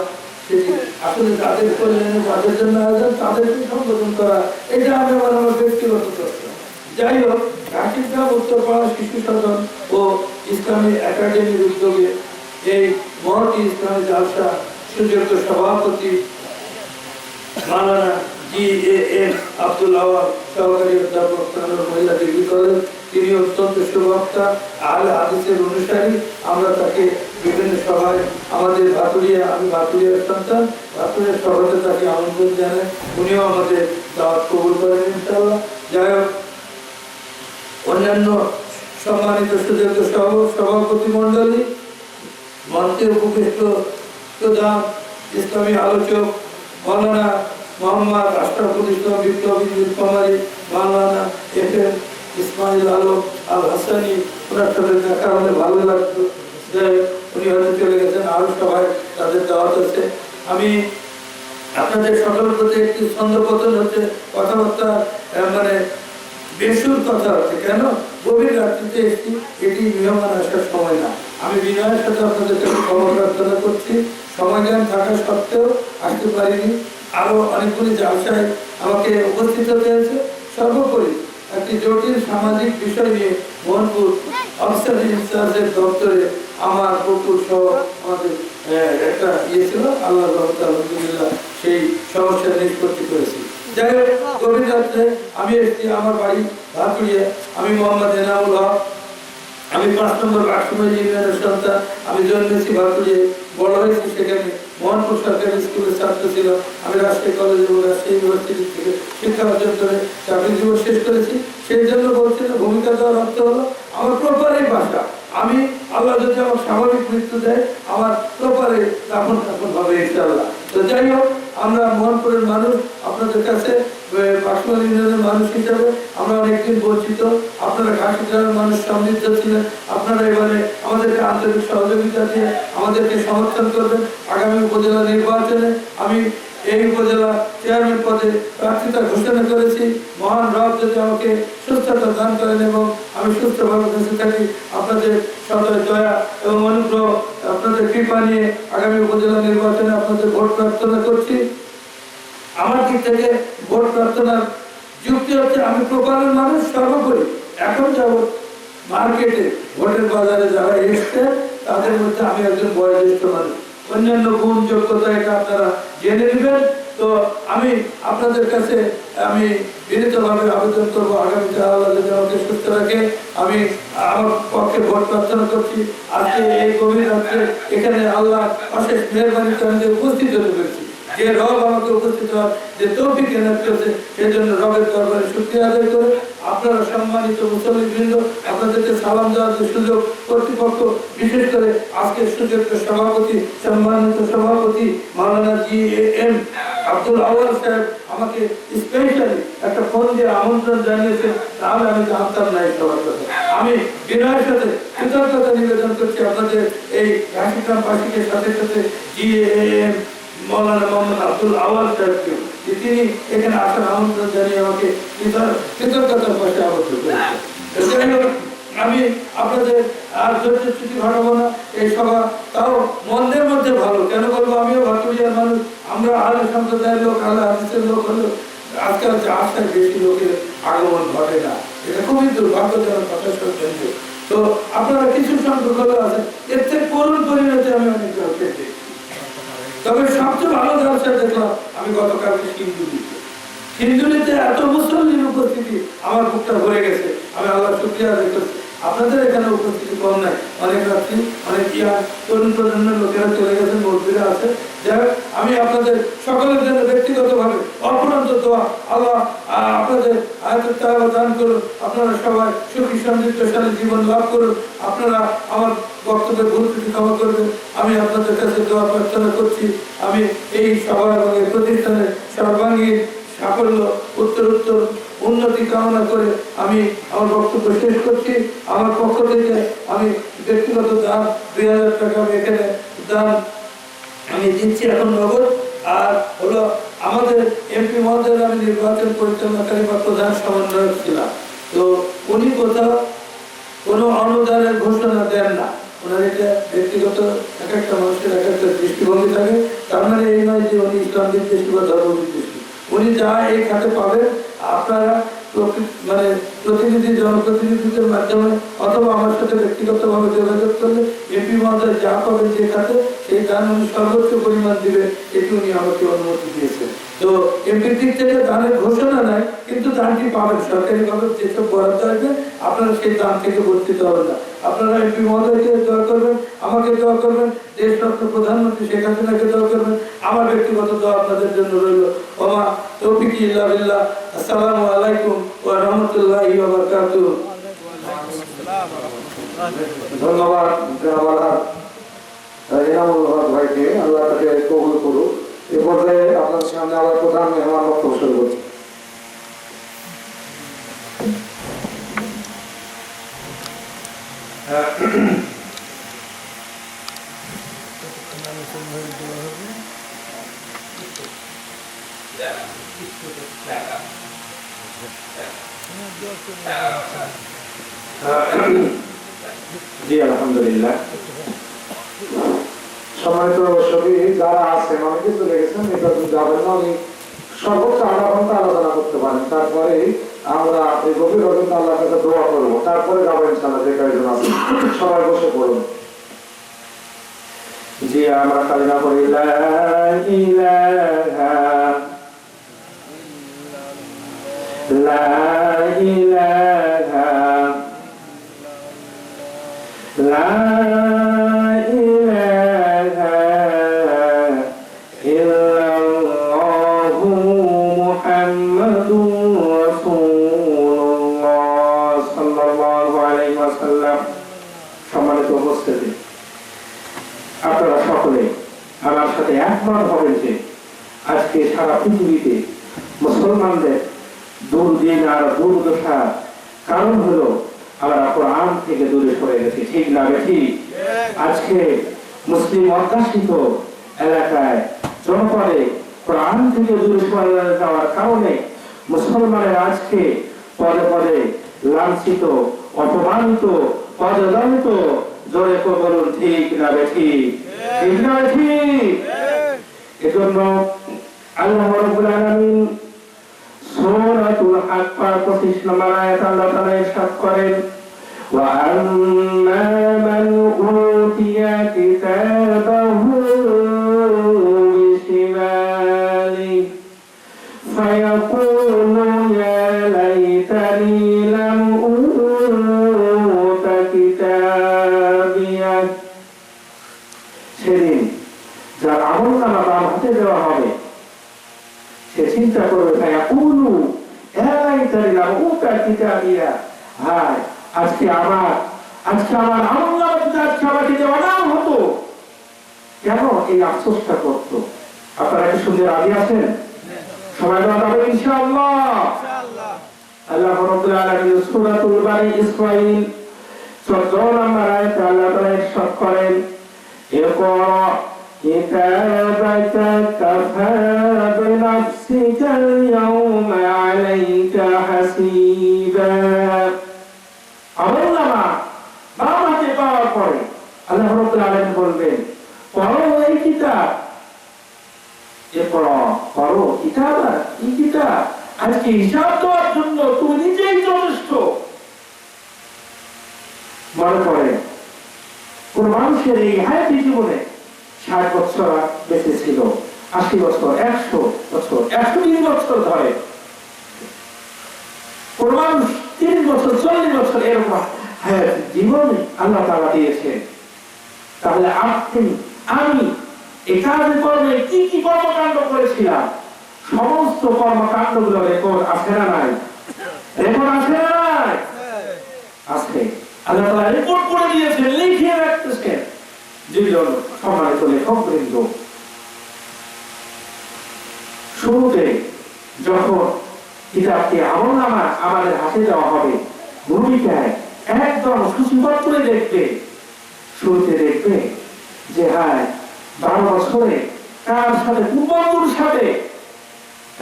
সেটি আসলে তাদের কল্যাণে যাদের জন্য আয়োজন তাদেরকে সম্বোধন করা, এটা আমার ব্যক্তিগত প্রশ্ন। যাই হোক, রাশিদগ্রাম উত্তরপাড়া শিশু সদন ও ইসলামী একাডেমির উদ্যোগে এই মহতি ইসলামী জালসা সুযোগ্য সভাপতি মাওলানা GAM আব্দুল আওয়াল, সহকারী অধ্যাপক মহিলা ডিগ্রি কলেজ, তিনি অত্যন্ত সুবক্তা, আহলে হাদিসের অনুসারী। আমরা তাকে বিভিন্ন সভায় আমাদের ভাতুরিয়া, আমি ভাতুরিয়ার সন্তান, ভাতুরিয়ার সভাতে তাকে আমন্ত্রণ জানাই, উনিও আমাদের দাওয়াত কবুল করেন ইনশাআল্লাহ। যাই হোক, অন্যান্য সম্মানিত সুযোগ্য সভাপতি মন্ডলী, মঞ্চে উপবিষ্ট প্রধান ইসলামী আলোচক মাওলানা মোহাম্মদ আশরাফুল ইসলাম বিপ্লবী নীলফামারী, মাওলানা FM ইসমাইল আলম আল হাসানি, ওনার সাথে দেখা হলে ভালো লাগতো। উনি হয়তো চলে গেছেন, আরো সবাই তাদের দাওয়াত আছে। আমি আপনাদের সকল প্রতি একটি ছন্দপতন হচ্ছে, কথাবার্তা মানে বেসুর কথা হচ্ছে। কেন? গভীর রাত্রিতে এসেছি, এটি মেহমান আসার সময় না। আমি বিনয়ের সাথে আপনাদের কাছে ক্ষমা প্রার্থনা করছি, সময় জ্ঞান থাকা সত্ত্বেও আসতে পারিনি। আরো অনেকগুলি জালসায় আমাকে উপস্থিত হতে হয়েছে। সর্বোপরি একটি জটিল সামাজিক বিষয় নিয়ে মোহনপুর অফিসার ইনচার্জের দপ্তরে আমার পুকুর সহ আমাদের একটা ছিল, আল্লাহ আলহামদুলিল্লাহ সেই সমস্যা নিষ্পত্তি করেছি। যাই হোক, গভীর রাত্রে আমি এসেছি আমার বাড়ি ভাতুরিয়া। আমি মোহাম্মদ এনামুল হক, আমি 5 নম্বর কাঠসুমাই ইউনিয়নের সন্তান। আমি জন্মেছি ভাতুরিয়া, বড় হয়েছি সেখানে। মোহনপুর সরকারি স্কুলের ছাত্র ছিল। আমি রাজশাহী কলেজ এবং রাজশাহী ইউনিভার্সিটি থেকে শিক্ষা অর্জন করে চাকরি জীবন শেষ করেছি। সেই জন্য বলছি না, ভূমিকা দেওয়ার অর্থ হলো আমার প্রপারের ভাষা। আমি আল্লাহ যদি আমার স্বাভাবিক মৃত্যু দেয়, আমার প্রপারে দাফন হবে ইনশাআল্লাহ। তো যাই হোক, আমরা মোহনপুরের মানুষ, আপনাদের কাছে বাসমান ইউনিয়নের মানুষ হিসাবে আমরা অনেকদিন বঞ্চিত। আপনারা ঘাসি গ্রামের মানুষ সমৃদ্ধ ছিলেন, আপনারা এবারে আমাদেরকে আন্তরিক সহযোগিতা দিয়ে আমাদেরকে সমর্থন করবেন। আগামী উপজেলা নির্বাচনে আমি এই উপজেলা চেয়ারম্যান পদে প্রার্থিতা ঘোষণা করেছি। মহান রব যদি আমাকে সুস্থতা দান করেন এবং আমি সুস্থভাবে বেঁচে থাকি, আপনাদের সদয় দয়া এবং অনুগ্রহ, আপনাদের কৃপা নিয়ে আগামী উপজেলা নির্বাচনে আপনাদের ভোট প্রার্থনা করছি। আমার দিক থেকে ভোট প্রার্থনার যুক্তি হচ্ছে, আমি প্রকারের মানুষ সর্বোপরি এখন যাব মার্কেটে ভোটের বাজারে যারা এসছে তাদের মধ্যে আমি একজন বয়োজ্যেষ্ঠ মানুষ, অন্যান্য গুণ যোগ্যতা এটা আপনারা জেনে নেবেন। তো আমি আপনাদের কাছে আমি বিনীতভাবে আবেদন করবো, আগামীতে আল্লাহ যদি আমাকে সুস্থ রাখে আমি আমার পক্ষে ভোট প্রার্থনা করছি। আজকে এই গভীর রাত্রে এখানে আল্লাহ অশেষ মেহরবানিতে আমি উপস্থিত হতে পেরেছি। যে রব আমাকে উপস্থিত হওয়ার যে তৌফিক এনায়েত করেছে, সেই জন্য রবের দরবারে শুকরিয়া আদায় করে আপনারা সম্মানিত মুসল্লিবৃন্দ, আপনাদেরকে সালাম দেওয়ার যে সুযোগ কর্তৃপক্ষ, বিশেষ করে আজকের সুযোগ্য সভাপতি সম্মানিত সভাপতি মাওলানা GAM আব্দুল আউয়াল সাহেব আমাকে স্পেশালি একটা ফোন দিয়ে আমন্ত্রণ জানিয়েছেন, তাহলে আমি জানতাম না এই সবার কথা। আমি বিনয়ের সাথে কৃতজ্ঞতা নিবেদন করছি আপনাদের এই ঘাসিগ্রামবাসীকে, সাথে সাথে GAM মৌলানা মোহাম্মদ আব্দুল আউয়াল সাহেবকে, যে তিনি এখানে আসার আমন্ত্রণ জানিয়ে আমাকে কৃতজ্ঞতার পাশে আবদ্ধ করেছেন। আমি আপনাদের আর ধৈর্য ছুটি ঘটাবো না। এই সভা তাও মন্দের মধ্যে ভালো, কেন বলবো, আমিও ভাটুরিয়ার মানুষ, আমরা আলে সম্প্রদায়ের লোক, আলে হাদিসের লোক হলেও আজকাল আস্থায় বেশি লোকের আগমন ঘটে না, এটা খুবই দুর্ভাগ্যজনক কথা সত্য। তো আপনারা কিছু সংখ্যক হলেও আছেন, এর থেকে করুণ পরিণতি আমি অনেক পেয়েছি। তবে সবচেয়ে ভালো ব্যবসা দেখলাম আমি গতকালকে হিন্দুলিতে এত মুসলিম উপস্থিতি, আমার বুকটা ভরে গেছে। আমি আল্লাহ শুকরিয়া আদায় করছি। আপনাদের এখানে উপস্থিতি কম নাই, অনেক রাত্রি অনেক তরুণ প্রজন্মের লোকেরা চলে গেছেন, মুরব্বীরা আছে। যাই হোক, আমি আপনাদের সকলের জন্য ব্যক্তিগতভাবে অপরন্ত দোয়া, আল্লাহ আপনাদের আয়াতের তাআলা দান করুন, আপনারা সবাই সুখী সমৃদ্ধশালী জীবন লাভ করুন। আপনারা আমার বক্তব্যের ভুল ত্রুটি ক্ষমা করবেন, আমি আপনাদের কাছে দোয়া প্রার্থনা করছি। আমি এই সভা এবং এই প্রতিষ্ঠানের সর্বাঙ্গীন সাফল্য, উত্তরোত্তর উন্নতি কামনা করে আমি আমার বক্তব্য শেষ করছি। আমার পক্ষ থেকে আমি ব্যক্তিগত দান 2000 টাকা আমি এখানে দান আমি দিচ্ছি এখন নগদ। আর হলো আমাদের MP মহোদয়ের আমি নির্বাচন পরিচালনাকারী বা প্রধান সমন্বয়ক ছিলাম, তো উনি কোথাও কোনো অনুদানের ঘোষণা দেন না। ওনার এটা ব্যক্তিগত এক একটা মানুষের এক একটা দৃষ্টিভঙ্গি থাকে, তার মানে এই নয় যে উনি ইসলাম বিদ্বেষী বা ধর্ম বিদ্বেষী। উনি যা এই খাতে পাবেন আপনারা মানে প্রতিনিধি জনপ্রতিনিধিদের মাধ্যমে অথবা আমার সাথে ব্যক্তিগতভাবে যোগাযোগ করলে MP মহোদয় যা পাবেন যে খাতে, সেই দান উনি সর্বোচ্চ পরিমাণ দিবে, এটি উনি আমাকে অনুমতি দিয়েছেন। তো এমপির দিক থেকে দানের ঘোষণা নাই, কিন্তু দানটি পাবেন সরকারিভাবে, যেসব বরাদ্দ আসবে আপনারা সেই দান থেকে বঞ্চিত হবেন না। আপনারা MP মহোদয়কে দোয়া করবেন, আমাকে দোয়া করবেন, দেশরত্ন প্রধানমন্ত্রী শেখ হাসিনাকে দোয়া করবেন। আমার ব্যক্তিগত দোয়া আপনাদের জন্য রইল। ওমা তৌফিকি ইল্লা বিল্লাহ। আসসালামু আলাইকুম ওয়া রাহমাতুল্লাহি ওয়া বারাকাতুহু। ধন্যবাদ এনামুল হক ভাইকে, আল্লাহ তাকে কবুল করুক। এ পর্যায়ে আপনার সামনে আবার প্রধান মেহমান বক্তব্য শুরু করছি। জি আলহামদুলিল্লাহ। সম্মানিত সবই যারা আছেন, অনেকে চলে গেছেন, নির্বাচন যাবেন না, উনি সর্বোচ্চ আধা ঘন্টা আলোচনা করতে পারেন, তারপরে আমরা এই গভীর রজনী আল্লাহর কাছে দোয়া করবো, তারপরে যাবেন ইনশাআল্লাহ। যে কয়েকজন আছে সবাই বসে পড়ুন। জি আমরা কালিমা পড়ি, লা ইলাহা লা ইলাহা লা ইলাহা ইল্লাল্লাহু মুহাম্মাদুর রাসূলুল্লাহ সাল্লাল্লাহু আলাইহি ওয়াসাল্লাম। সম্মানিত উপস্থিতি, আপনারা সকলে আমার সাথে একমত হবেন যে আজকে সারা পৃথিবীতে মুসলমানদের দুর্দিন আর দুর্দশা কারণ হলো আমরা কোরআন থেকে দূরে সরে গেছি, ঠিক না ঠিক? আজকে মুসলিম অধ্যাসিত এলাকায় জনপদে কোরআন থেকে দূরে সরে যাওয়ার কারণে মুসলমানের আজকে পদে পদে লাঞ্ছিত, অপমানিত, পদদলিত। জোরে তো বলুন ঠিক না ঠিক? ঠিক না ঠিক? এজন্য আল্লাহ রাব্বুল আলামিন সূরাতুল হাক্কার 25 নম্বর আয়াত আল্লাহ তাআলা ইরশাদ করেন, ওয়া আম্মা মান উতিয়া কিতাবাহু বিশিমালি ফায়াকুলু ইয়া লাইতানি লাম উতা কিতাবিয়া। সেদিন যার আমলনামা তার হাতে দেওয়া হবে সে চিন্তা করবে, হায় আজকে আমার আমলনামা যদি আজকে আমাকে দেওয়া না হতো, কেন এই আফসোসটা করতো? আপনারা কি শুনতে রাজি আছেন? সবাই বলবেন ইনশাআল্লাহ। আল্লাহ রাব্বুল আলামিন সূরাতুল বানি ইসরাঈল 14 নম্বর আয়াতে আল্লাহ তাআলা ইরশাদ করেন, ইকরা কিতাবাকা কাফা বিনাফসিকা আল-ইয়াওমা আলাইকা হাসিবা। আমলনামা বাবাকে পাওয়ার পরে আল্লাহ রাব্বুল আলামিন বলবেন, পড়ো এই কিতাব, ইকরা, পড়ো কিতাব, এই কিতাব আজকে হিসাব দেওয়ার জন্য তুমি নিজেই যথেষ্ট। মনে পড়ে কোন মানুষের এই হায়াতি জীবনে 60 বছর বেঁচে ছিল, 80 বছর, 100 বছর, 120 বছর ধরে, কোন মানুষ 30 বছর, 40 বছর এরকম হায়াতি জীবনে আল্লাহ তাআলা দিয়েছেন। তাহলে আপনি আমি এই কাজে কর্মে কি কি কর্মকাণ্ড করেছিলাম, সমস্ত কর্মকাণ্ড গুলো রেকর্ড আছে না নাই? রেকর্ড আছে না নাই? আছে। আল্লাহ তাআলা রেকর্ড করে দিয়েছেন, লিখে রাখতেছেন। যেজন সম্মানিত লেখক বৃন্দ, শুরুতে যখন কিতাবটি আমলনামা আমাদের হাতে দেওয়া হবে, ভূমিকায় একদম সূচিবদ্ধ করে দেখবে। শুরুতে দেখবে যে হ্যাঁ 12 বছরে কার সাথে, বন্ধুর সাথে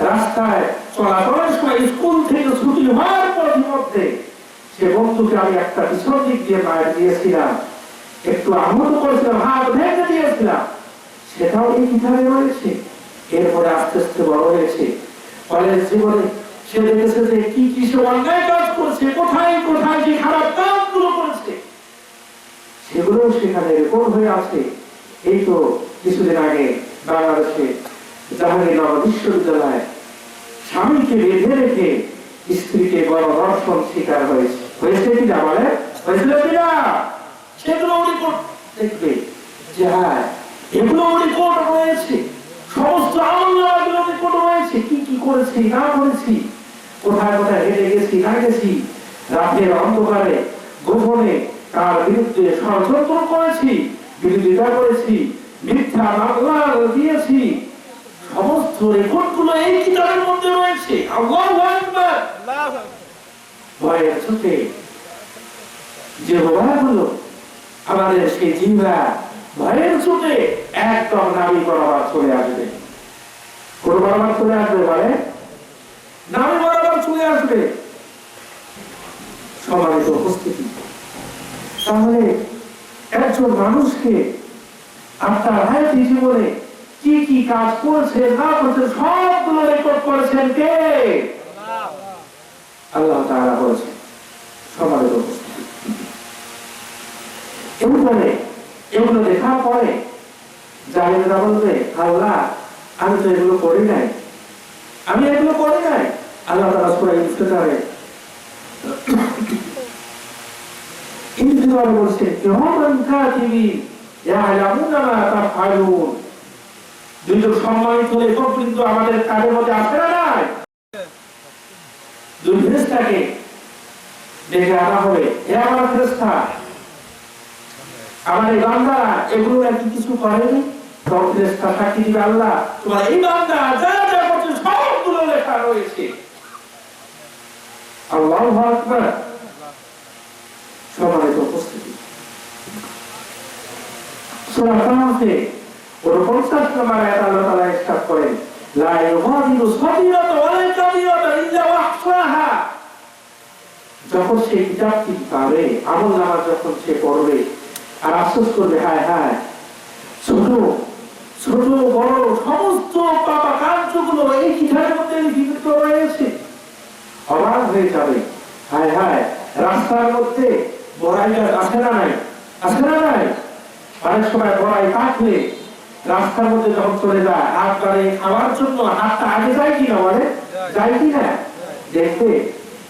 রাস্তায় চলাচলের সময়, স্কুল থেকে ছুটি হওয়ার মধ্যে সে বন্ধুকে আমি একটা পিছন দিক দিয়ে মায়ের দিয়েছিলাম, একটু আহত করেছিলাম, হাত ভেঙে দিয়েছিলাম, সেটাও এই কিতাবে রয়েছে। এরপরে আস্তে আস্তে বড় হয়েছে, কলেজ জীবনে সে দেখেছে যে কি কি সে অন্যায় কাজ করছে, কোথায় কোথায় যে খারাপ কাজগুলো করেছে, সেগুলো সেখানে রেকর্ড হয়ে আছে। এই তো কিছুদিন আগে বাংলাদেশে জাহাঙ্গীরনগর বিশ্ববিদ্যালয়ে স্বামীকে বেঁধে রেখে স্ত্রীকে গণধর্ষণ শিকার হয়েছে কিনা বলে, হয়েছিল কিনা? সেগুলো রিপোর্ট দেখবে যে হ্যাঁ এগুলো রিপোর্ট রয়েছে, সমস্ত আমলনামাগুলো রিপোর্ট রয়েছে, কি কি করেছি না করেছি, কোথায় কোথায় হেঁটে গেছি না গেছি, রাতের অন্ধকারে গোপনে তার বিরুদ্ধে ষড়যন্ত্র করেছি, বিরোধিতা করেছি, মিথ্যা মামলা দিয়েছি, সমস্ত রেকর্ডগুলো এই কিতাবের মধ্যে রয়েছে। আল্লাহু আকবার। ভয়ের চোখে যে ভয়গুলো আমাদের সেই জিহ্বা, ভয়ের চোখে একদম নামি বরাবর চলে আসবে। কোন বরাবর চলে আসবে বলে, নামি বরাবর চলে আসবে। সম্মানিত উপস্থিতি, তাহলে একজন মানুষকে আপনার হায়াতি জীবনে কি কি কাজ করেছে না করেছে সবগুলো রেকর্ড করেছেন কে? আল্লাহ তাআলা করেছেন। সম্মানিত উপস্থিতি, এগুলো দেখার পরে জালিমরা বলবে, আল্লাহ আমি তো এগুলো করি নাই, আমি এগুলো করি নাই। আল্লাহ তাআলা সূরা ইনফিতারে বলছে, কিরামান কাতিবিন ইয়ালামুনা মা তাফআলুন। দুইজন সম্মানিত লেখক কিন্তু আমাদের কাজের মধ্যে আছে না নাই? দুই ফেরেশতাকে ডেকে আনা হবে, হে আমার ফেরেশতা, আমার এই বান্দা এগুলো একটু কিছু করেনি? তখন ফেরেশতা সাক্ষী দিবে, আল্লাহ তোমার এই বান্দা যা যা করছে সবগুলো লেখা রয়েছে। আল্লাহু আকবার। সম্মানিত উপস্থিতি, সূরা কাহফে 49 নম্বর আয়াতে আল্লাহ তাআলা ইরশাদ করেন, লা ইউগাদিরু সাগীরাতান ওয়ালা কাবীরাতান ইল্লা ওয়াহসাহা। যখন সে কিতাবটি পাবে, আমলনামা যখন সে পড়বে, আর আফসোস করবে, হায় হায়, ছোট ছোট বড় সমস্ত পাপা কার্যগুলো এই কিতাবের মধ্যে লিপিবদ্ধ রয়েছে। অবাক হয়ে যাবে, হায় হায়, রাস্তার মধ্যে বড়াই গাছ আছে না নাই? আছে না নাই? অনেক সময় বড়াই কাটলে রাস্তার মধ্যে যখন চলে যায়, হাত বাড়িয়ে খাওয়ার জন্য হাতটা আগে যায় কিনা, বলে যায় কিনা? দেখবে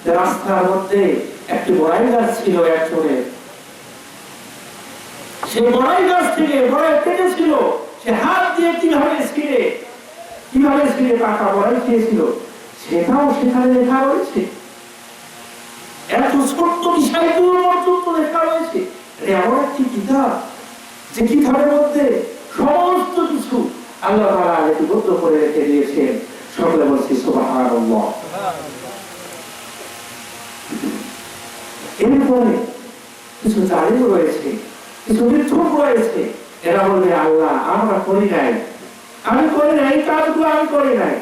যে রাস্তার মধ্যে একটি বড়াই গাছ ছিল একজনের, সেই বড়াই গাছ থেকে বড়াই কেটেছিল, সে হাত দিয়ে কিভাবে ছিঁড়ে পাকা বড়াই খেয়েছিল, সেটাও সেখানে লেখা রয়েছে। এত ছোট্ট বিষয়গুলো পর্যন্ত লেখা রয়েছে। এমন একটি কিতাব, যে কিতাবের মধ্যে সমস্ত কিছু আল্লাহ তাআলা লিপিবদ্ধ করে রেখে দিয়েছেন। সকলে বলছি সুবহানাল্লাহ। এরপরে কিছু জালিম রয়েছে, কিছু মিথ্যুক রয়েছে। এরা বলবে, আল্লাহ আমরা করি নাই, আমি করি নাই, কাজগুলো আমি করি নাই।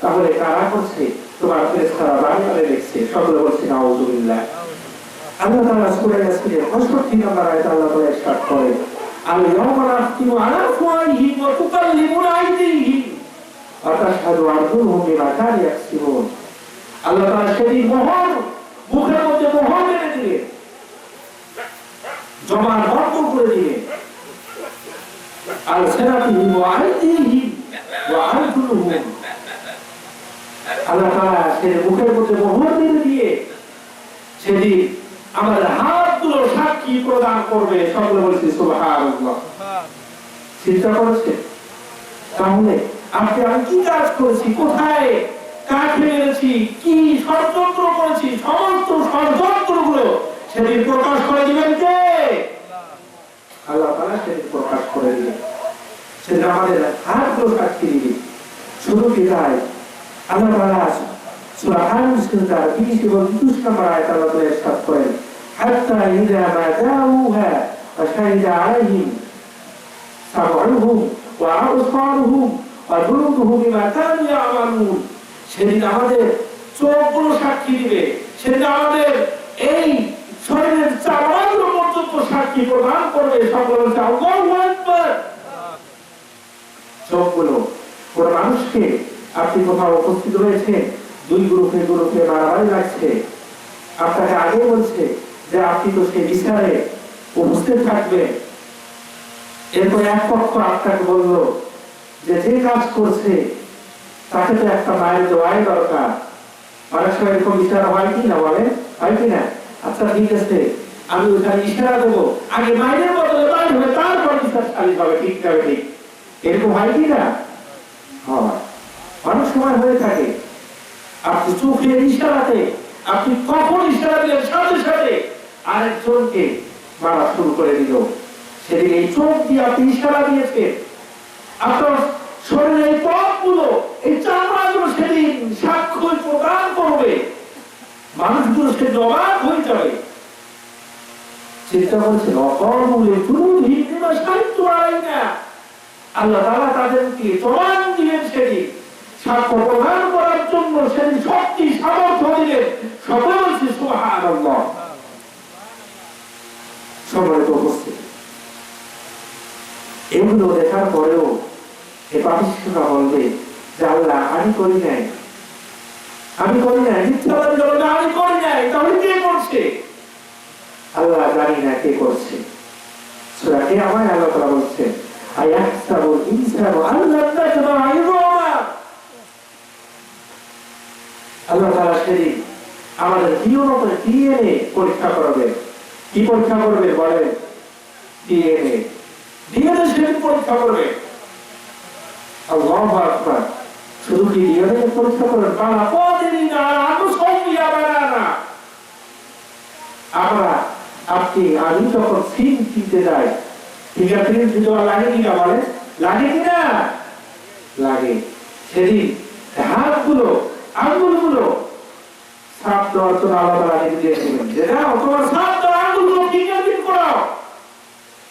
তাহলে কারা করছে? তোমার ফেরেশতারা বারবার দেখছে। সকলে বলছে নাউযুবিল্লাহ। আল্লাহ তাআলা সূরা ইয়াসিনের 65 নম্বর আয়াতে আল্লাহ তাআলা ইরশাদ করেন, আল ইয়াওমা নাখতিমু আলা আফওয়াহিহিম ওয়া তুকাল্লিমুনা আইদিহিম ওয়া তাশহাদু আরজুলুহুম বিমা কানু ইয়াকসিবুন। আল্লাহ তাআলা সেদিন মোহর, মুখের মধ্যে মোহর মেরে দিলেন, জবান বন্ধ করে দিলেন। আলসানাতিহিম ওয়া আইদিহিম ওয়া আরজুলুহুম, আল্লাহ তাআলা সেদিন মুখের মধ্যে মোহর মেরে দিয়ে সেদিন আমাদের হাতগুলো সাক্ষী প্রদান করবে। সকলে বলছি সুবহানাল্লাহ। চিন্তা করছে, তাহলে আজকে আমি কি কাজ করেছি, কোথায় কাকে মেরেছি, কি ষড়যন্ত্র করেছি, সমস্ত ষড়যন্ত্রগুলো সেদিন প্রকাশ করে দিবেন কে? আল্লাহ তাআলা সেদিন প্রকাশ করে দিবেন। সেদিন আমাদের হাতগুলো সাক্ষী দিবে। শুধু কি তাই, আল্লাহ তাআলা সূরা আল-মুসলিমার 30 এবং 21 নম্বর আয়াতে আল্লাহ তাআলা ইরশাদ করেন, হাত্তা ইযা মা দাউহা ওয়া শাহিদা আলাইহিম সামউহুম ওয়া আবসারুহুম ওয়া জুলুদুহুম বিমা কানু ইয়ামালুন। সেদিন আমাদের চোখগুলো সাক্ষী দিবে, সেদিন আমাদের এই শরীরের চামড়াগুলো পর্যন্ত সাক্ষী প্রদান করবে। সকলে বলছে আল্লাহু আকবার। চোখগুলো, কোন মানুষকে আপনি কোথাও উপস্থিত রয়েছে, দুই গ্রুপে মারামারি লাগছে, আপনাকে আগে বলছে যে আপনি তো সেই বিচারে উপস্থিত থাকবেন। এরপর এক পক্ষ আপনাকে বলল যে যে কাজ করছে তাকে তো একটা মায়ের দেওয়াই দরকার। অনেক সময় এরকম বিচার হয় কি না, বলে হয় কি না? আচ্ছা ঠিক আছে, আমি ওইখানে ইশারা দেবো, আগে মায়ের বদলে মায়ের হবে, তারপর বিচার চালিয়ে হবে, ঠিক যাবে, ঠিক এরকম হয় কি না? হয়, অনেক সময় হয়ে থাকে। আপনি চোখের ইশারাতে, আপনি কখন ইশারা দিলেন, সাথে সাথে আরেকজনকে মারা শুরু করে দিল। সেদিন এই চোখ দিয়ে আপনি ইশারা দিয়েছেন, আপনার শরীরের এই পথগুলো, এই চামড়াগুলো সেদিন সাক্ষ্য প্রদান করবে। মানুষগুলো সেদিন অবাক হয়ে যাবে। চিন্তা করছেন, অকর্মূলে জুলুদহিম বিমা শাহিদতু আলাইনা। আল্লাহ তাআলা তাদেরকে প্রমাণ দিলেন, সেদিন সাক্ষ্য প্রদান করার জন্য সেদিন শক্তি সামর্থ্য দিলেন। সকলে বলছে সুবহানাল্লাহ। সম্মানিত উপস্থিতি, এগুলো দেখার পরেও এ পাপিষ্ঠরা বলবে যে আল্লাহ আমি করি নাই, আমি করি নাই, মিথ্যাবাদী বলবে আমি করি নাই, তাহলে কে করছে? আল্লাহ জানি না কে করছে। সূরা কিয়ামায় আল্লাহ তাআলা বলছেন, আয়াহসাবুল ইনসানু আল্লাম নাজমা ইযামা। আল্লাহ তাআলা সেদিন আমাদের ডিএনএ পরীক্ষা করবে। কি পরীক্ষা করবে বলেন? ডিএনএ সেদিন পরীক্ষা করবে। আল্লাহু আকবার। শুধু কি ডিএনএ পরীক্ষা করবেন? বালা কদিনা আনু সাউমিয়া বানানা। আমরা, আপনি, আমি যখন সিম কিনতে যাই, ফিঙ্গারপ্রিন্ট দিতে লাগে কিনা, বলে লাগে কিনা? লাগে। সেদিন হাতগুলো, আঙ্গুলগুলো সাপ দেওয়ার জন্য আল্লাহ তাআলা নির্দেশ দিলেন যে যাও তোমার সাপ দেওয়ার আঙ্গুলগুলো ফিঙ্গারপ্রিন্ট করাও।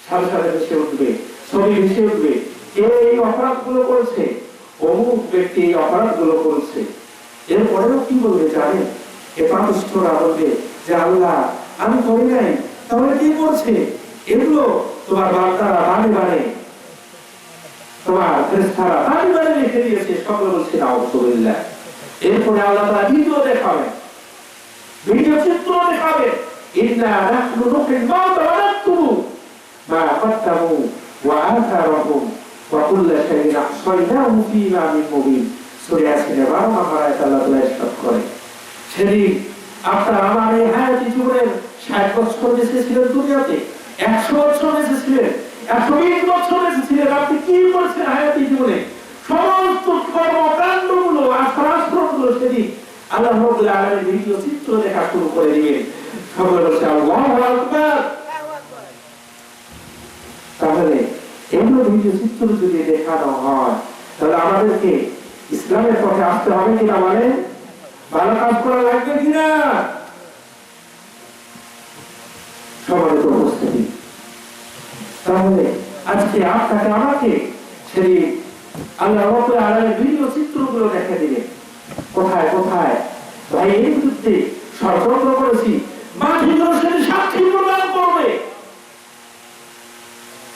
সাথে সাথে ভেসে উঠবে, ছবি ভেসে উঠবে, কে এই অপরাধগুলো করেছে, অমুক ব্যক্তি এই অপরাধগুলো করেছে। এরপরেও কি বলবে জানেন? এ পাপিষ্ঠরা বলবে যে আল্লাহ আমি করি নাই, তাহলে কি করছে? এগুলো তোমার বান্দারা বানে বানে, তোমার ফেরেশতারা বানে বানে লিখে দিয়েছে। সকলে বলছে নাউযুবিল্লাহ। এরপরে আল্লাহ তাআলা ভিডিও দেখাবেন, ভিডিও চিত্র দেখাবেন। ইন্না নাহনু নুহয়িল মাউতা ওয়া নাকতুবু মা কদ্দামু ওয়া আথারহুম ওয়া কুল্লা শাইইন আহসাইনাহু ফি ইমামিন মুবিন। সূরা ইয়াসিনের 12 নম্বর আয়াতে আল্লাহ তাআলা ইরশাদ করেন, সেদিন আপনার আমার এই হায়াতি জীবনের 60 বছর বেঁচে ছিলেন দুনিয়াতে, 100 বছর বেঁচে ছিলেন, 120 বছর বেঁচে ছিলেন, আপনি কি করেছেন হায়াতি জীবনে? সমস্ত কর্মকাণ্ডগুলো আচরণগুলো সেদিন আল্লাহ রাব্বুল আলামিন ভিডিও চিত্র দেখা শুরু করে দিবেন। সকলে বলছে আল্লাহু আকবার। তাহলে এগুলো ভিডিও চিত্র যদি দেখানো হয়, তাহলে আমাদেরকে ইসলামের পথে আসতে হবে কিনা বলেন? ভালো কাজ করা লাগবে কিনা? সম্মানিত উপস্থিতি, তাহলে আজকে আপনাকে আমাকে সেই আল্লাহ রাব্বুল আলামিনের ভিডিও চিত্রগুলো দেখা দিবেন। কোথায় কোথায় ভাই এই বিরুদ্ধে ষড়যন্ত্র করেছি, মাটিগুলো সেটি সাক্ষী প্রদান করবে।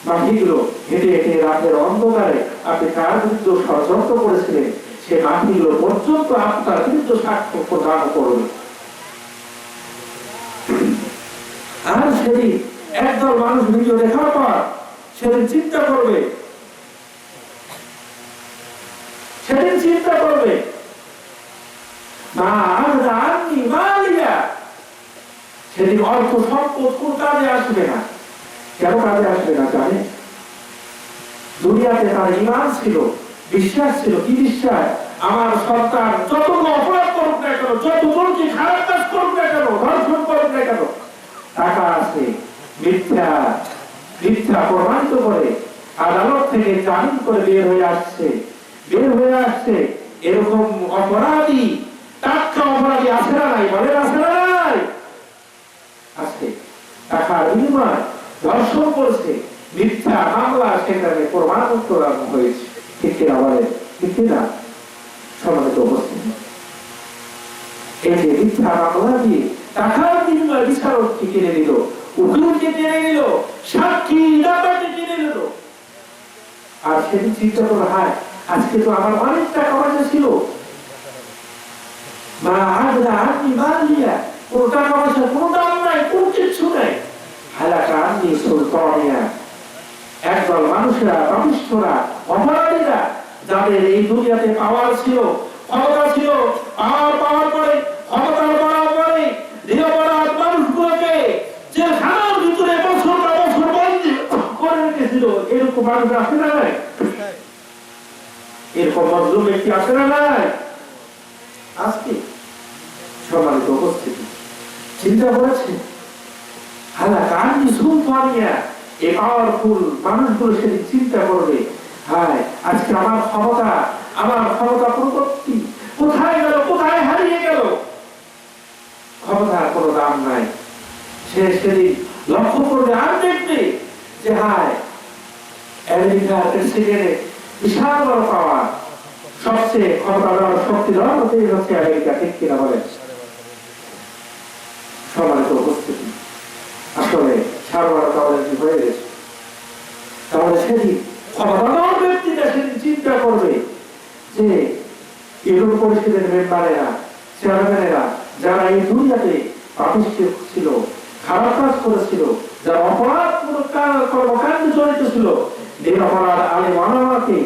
মাটিগুলো হেঁটে হেঁটে রাতের অন্ধকারে আপনি কার বিরুদ্ধে ষড়যন্ত্র করেছিলেন, সে মাটিগুলো পর্যন্ত আপনার বিরুদ্ধে সাক্ষ্য প্রদান করবে। আর সেদিন একদল মানুষ ভিডিও দেখার পর সেদিন চিন্তা করবে, সেদিন চিন্তা করবে সেদিন অর্থ সম্পদ কোন কাজে আসবে না। কেন কাজে আসবে না জানে? দুনিয়াতে তার ঈমান ছিল, বিশ্বাস ছিল। কি বিশ্বাস? আমার সরকার যত অপরাধ করুক না কেন, যত বড়কে খারাপ কাজ করুক না কেন, ধর্ষণ করুক না কেন, টাকা আছে, মিথ্যা মিথ্যা প্রমাণিত করে আদালত থেকে জামিন করে বের হয়ে আসছে, বের হয়ে আসছে। এরকম অপরাধী, টাটকা অপরাধী আছে না নাই? বলেন আছে না নাই? আছে। টাকার বিনিময় ধর্ষণ করছে, মিথ্যা মামলা সেখানে প্রমাণপত্র হয়েছে। ঠিক কিনা বলেন? ঠিক না? সম্মানিত উপস্থিতি, এই যে মিথ্যা মামলা দিয়ে টাকার বিনিময়ে বিচারককে কিনে নিল, উকিলকে কিনে নিল, সাক্ষী দাতাকে কিনে নিল। আর সেদিন চিন্তা করে, হায় আজকে তো আমার অনেক টাকা পয়সা ছিল, মা আগরা আপনি বাড়িয়া কোনো টাকা পয়সা কোনো দাম নাই, কোনো কিছু নাই। হালাকা আপনি সুলতানিয়া, একদল মানুষেরা, পাপিষ্ঠরা, অপরাধীরা, যাদের এই দুনিয়াতে পাওয়ার ছিল, ক্ষমতা ছিল, পাওয়ার পরে ক্ষমতার পাওয়ার পরে নিরপরাধ মানুষগুলোকে জেলখানার ভিতরে বছর বছর বন্দী করে রেখেছিল। এরকম মানুষ আছে না নাই? এরকম মজলুম ব্যক্তি আছে না নাই? আজকে সম্মানিত উপস্থিতি, চিন্তা করেছে হালাকা আপনি সুলতানিয়া, এই পাওয়ারফুল মানুষগুলো সেদিন চিন্তা করবে, হায় আজকে আমার ক্ষমতা প্রবর্তী কোথায় গেল, কোথায় হারিয়ে গেল? ক্ষমতার কোনো দাম নাই। সে সেদিন লক্ষ্য করবে আর দেখবে যে হায় আমেরিকার প্রেসিডেন্টের বিশাল বড় পাওয়ার, সবচেয়ে ক্ষমতা দেওয়ার শক্তি দেওয়ার মতোই হচ্ছে আমেরিকা। ঠিক কিনা বলেন? সম্মানিত উপস্থিতি, আসলে সার্বভৌমত্ব কি হয়ে গেছে। তাহলে সেদিন ক্ষমতাধর ব্যক্তিরা সেদিন চিন্তা করবে যে ইউরোপ পরিষদের মেম্বারেরা, চেয়ারম্যানেরা, যারা এই দুনিয়াতে পাপিষ্ঠ ছিল, খারাপ কাজ করেছিল, যারা অপরাধমূলক কর্মকাণ্ডে জড়িত ছিল, নিরপরাধ আলেম ওলামাকে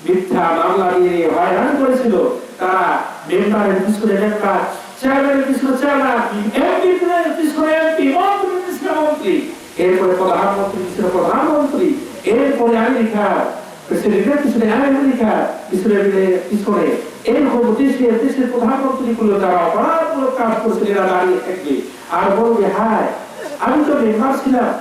মিথ্যা মামলা দিয়ে হয়রানি করেছিল, তারা মেম্বারের পিছনে মেম্বার, চেয়ারম্যানের পিছনে চেয়ারম্যান, এমপির পিছনে এমপি, মন্ত্রীর পিছনে মন্ত্রী, এরপরে প্রধানমন্ত্রীর পিছনে প্রধানমন্ত্রী, এরপরে আমেরিকার প্রেসিডেন্টের পিছনে আমেরিকার পিছনে এরকম দেশের প্রধানমন্ত্রী গুলো যারা অপরাধমূলক কাজ করছে এরা দাঁড়িয়ে থাকবে আর বলবে, হায় আমি তো মেম্বার ছিলাম,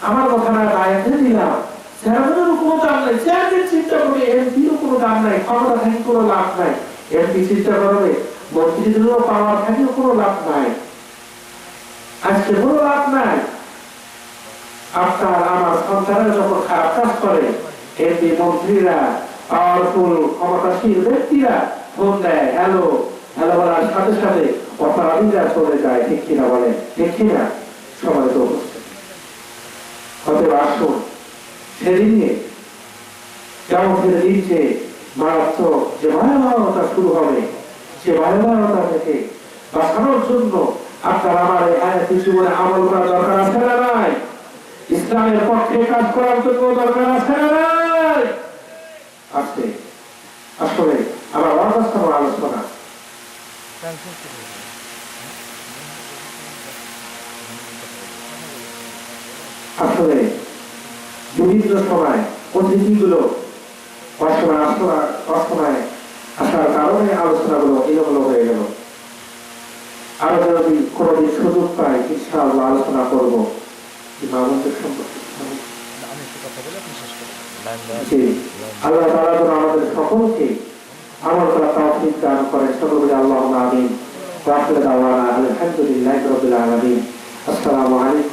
আমার কথা না দায়িত্বে দিলাম, চেয়ারম্যানেরও কোনো দাম নাই, চেয়ারম্যান চিন্তা করে এমপিরও কোনো দাম নাই, ক্ষমতা থেকে কোনো লাভ নাই। এমপি চিন্তা করবে মন্ত্রীদেরও পাওয়ার থাকলেও কোনো লাভ নাই, আজকে কোনো লাভ নাই। আপনার আমার সন্তানরা যখন খারাপ কাজ করে, এমপি মন্ত্রীরা পাওয়ারফুল ক্ষমতাশীল ব্যক্তিরা ফোন দেয়, হ্যালো হ্যালো বলার সাথে সাথে অপরাধীরা চলে যায়। ঠিক কিনা বলেন? ঠিক কিনা? সবাই তো অতএব আসুন সেদিনে যেমন দিচ্ছে মারাত্মক যে ভয়াবহতা শুরু হবে, সে ভয়াবহতা থেকে বাঁচানোর জন্য আপনার আমার হায়াতি জীবনে আমল করা দরকার আছে না নাই? ইসলামের পক্ষে কাজ করার জন্য দরকার আছে না নাই? আছে। আসলে আমার অবস্থার আলোচনা আসলে বিভিন্ন সময় অতিথিগুলো অসময় আসার কারণে আলোচনাগুলো এলোমেলো হয়ে গেল। আরো যদি কোনোদিন সুযোগ পাই ইনশাআল্লাহ আলোচনা করবো ইমামতের সম্পর্কে। আল্লাহ তাআলা যেন আমাদের সকলকে আমল করার তৌফিক দান করেন। সকলকে আল্লাহুম্মা আমিন। ওয়া আখিরু দাওয়ানা আলহামদুলিল্লাহি রাব্বিল আলামিন। আসসালামু আলাইকুম।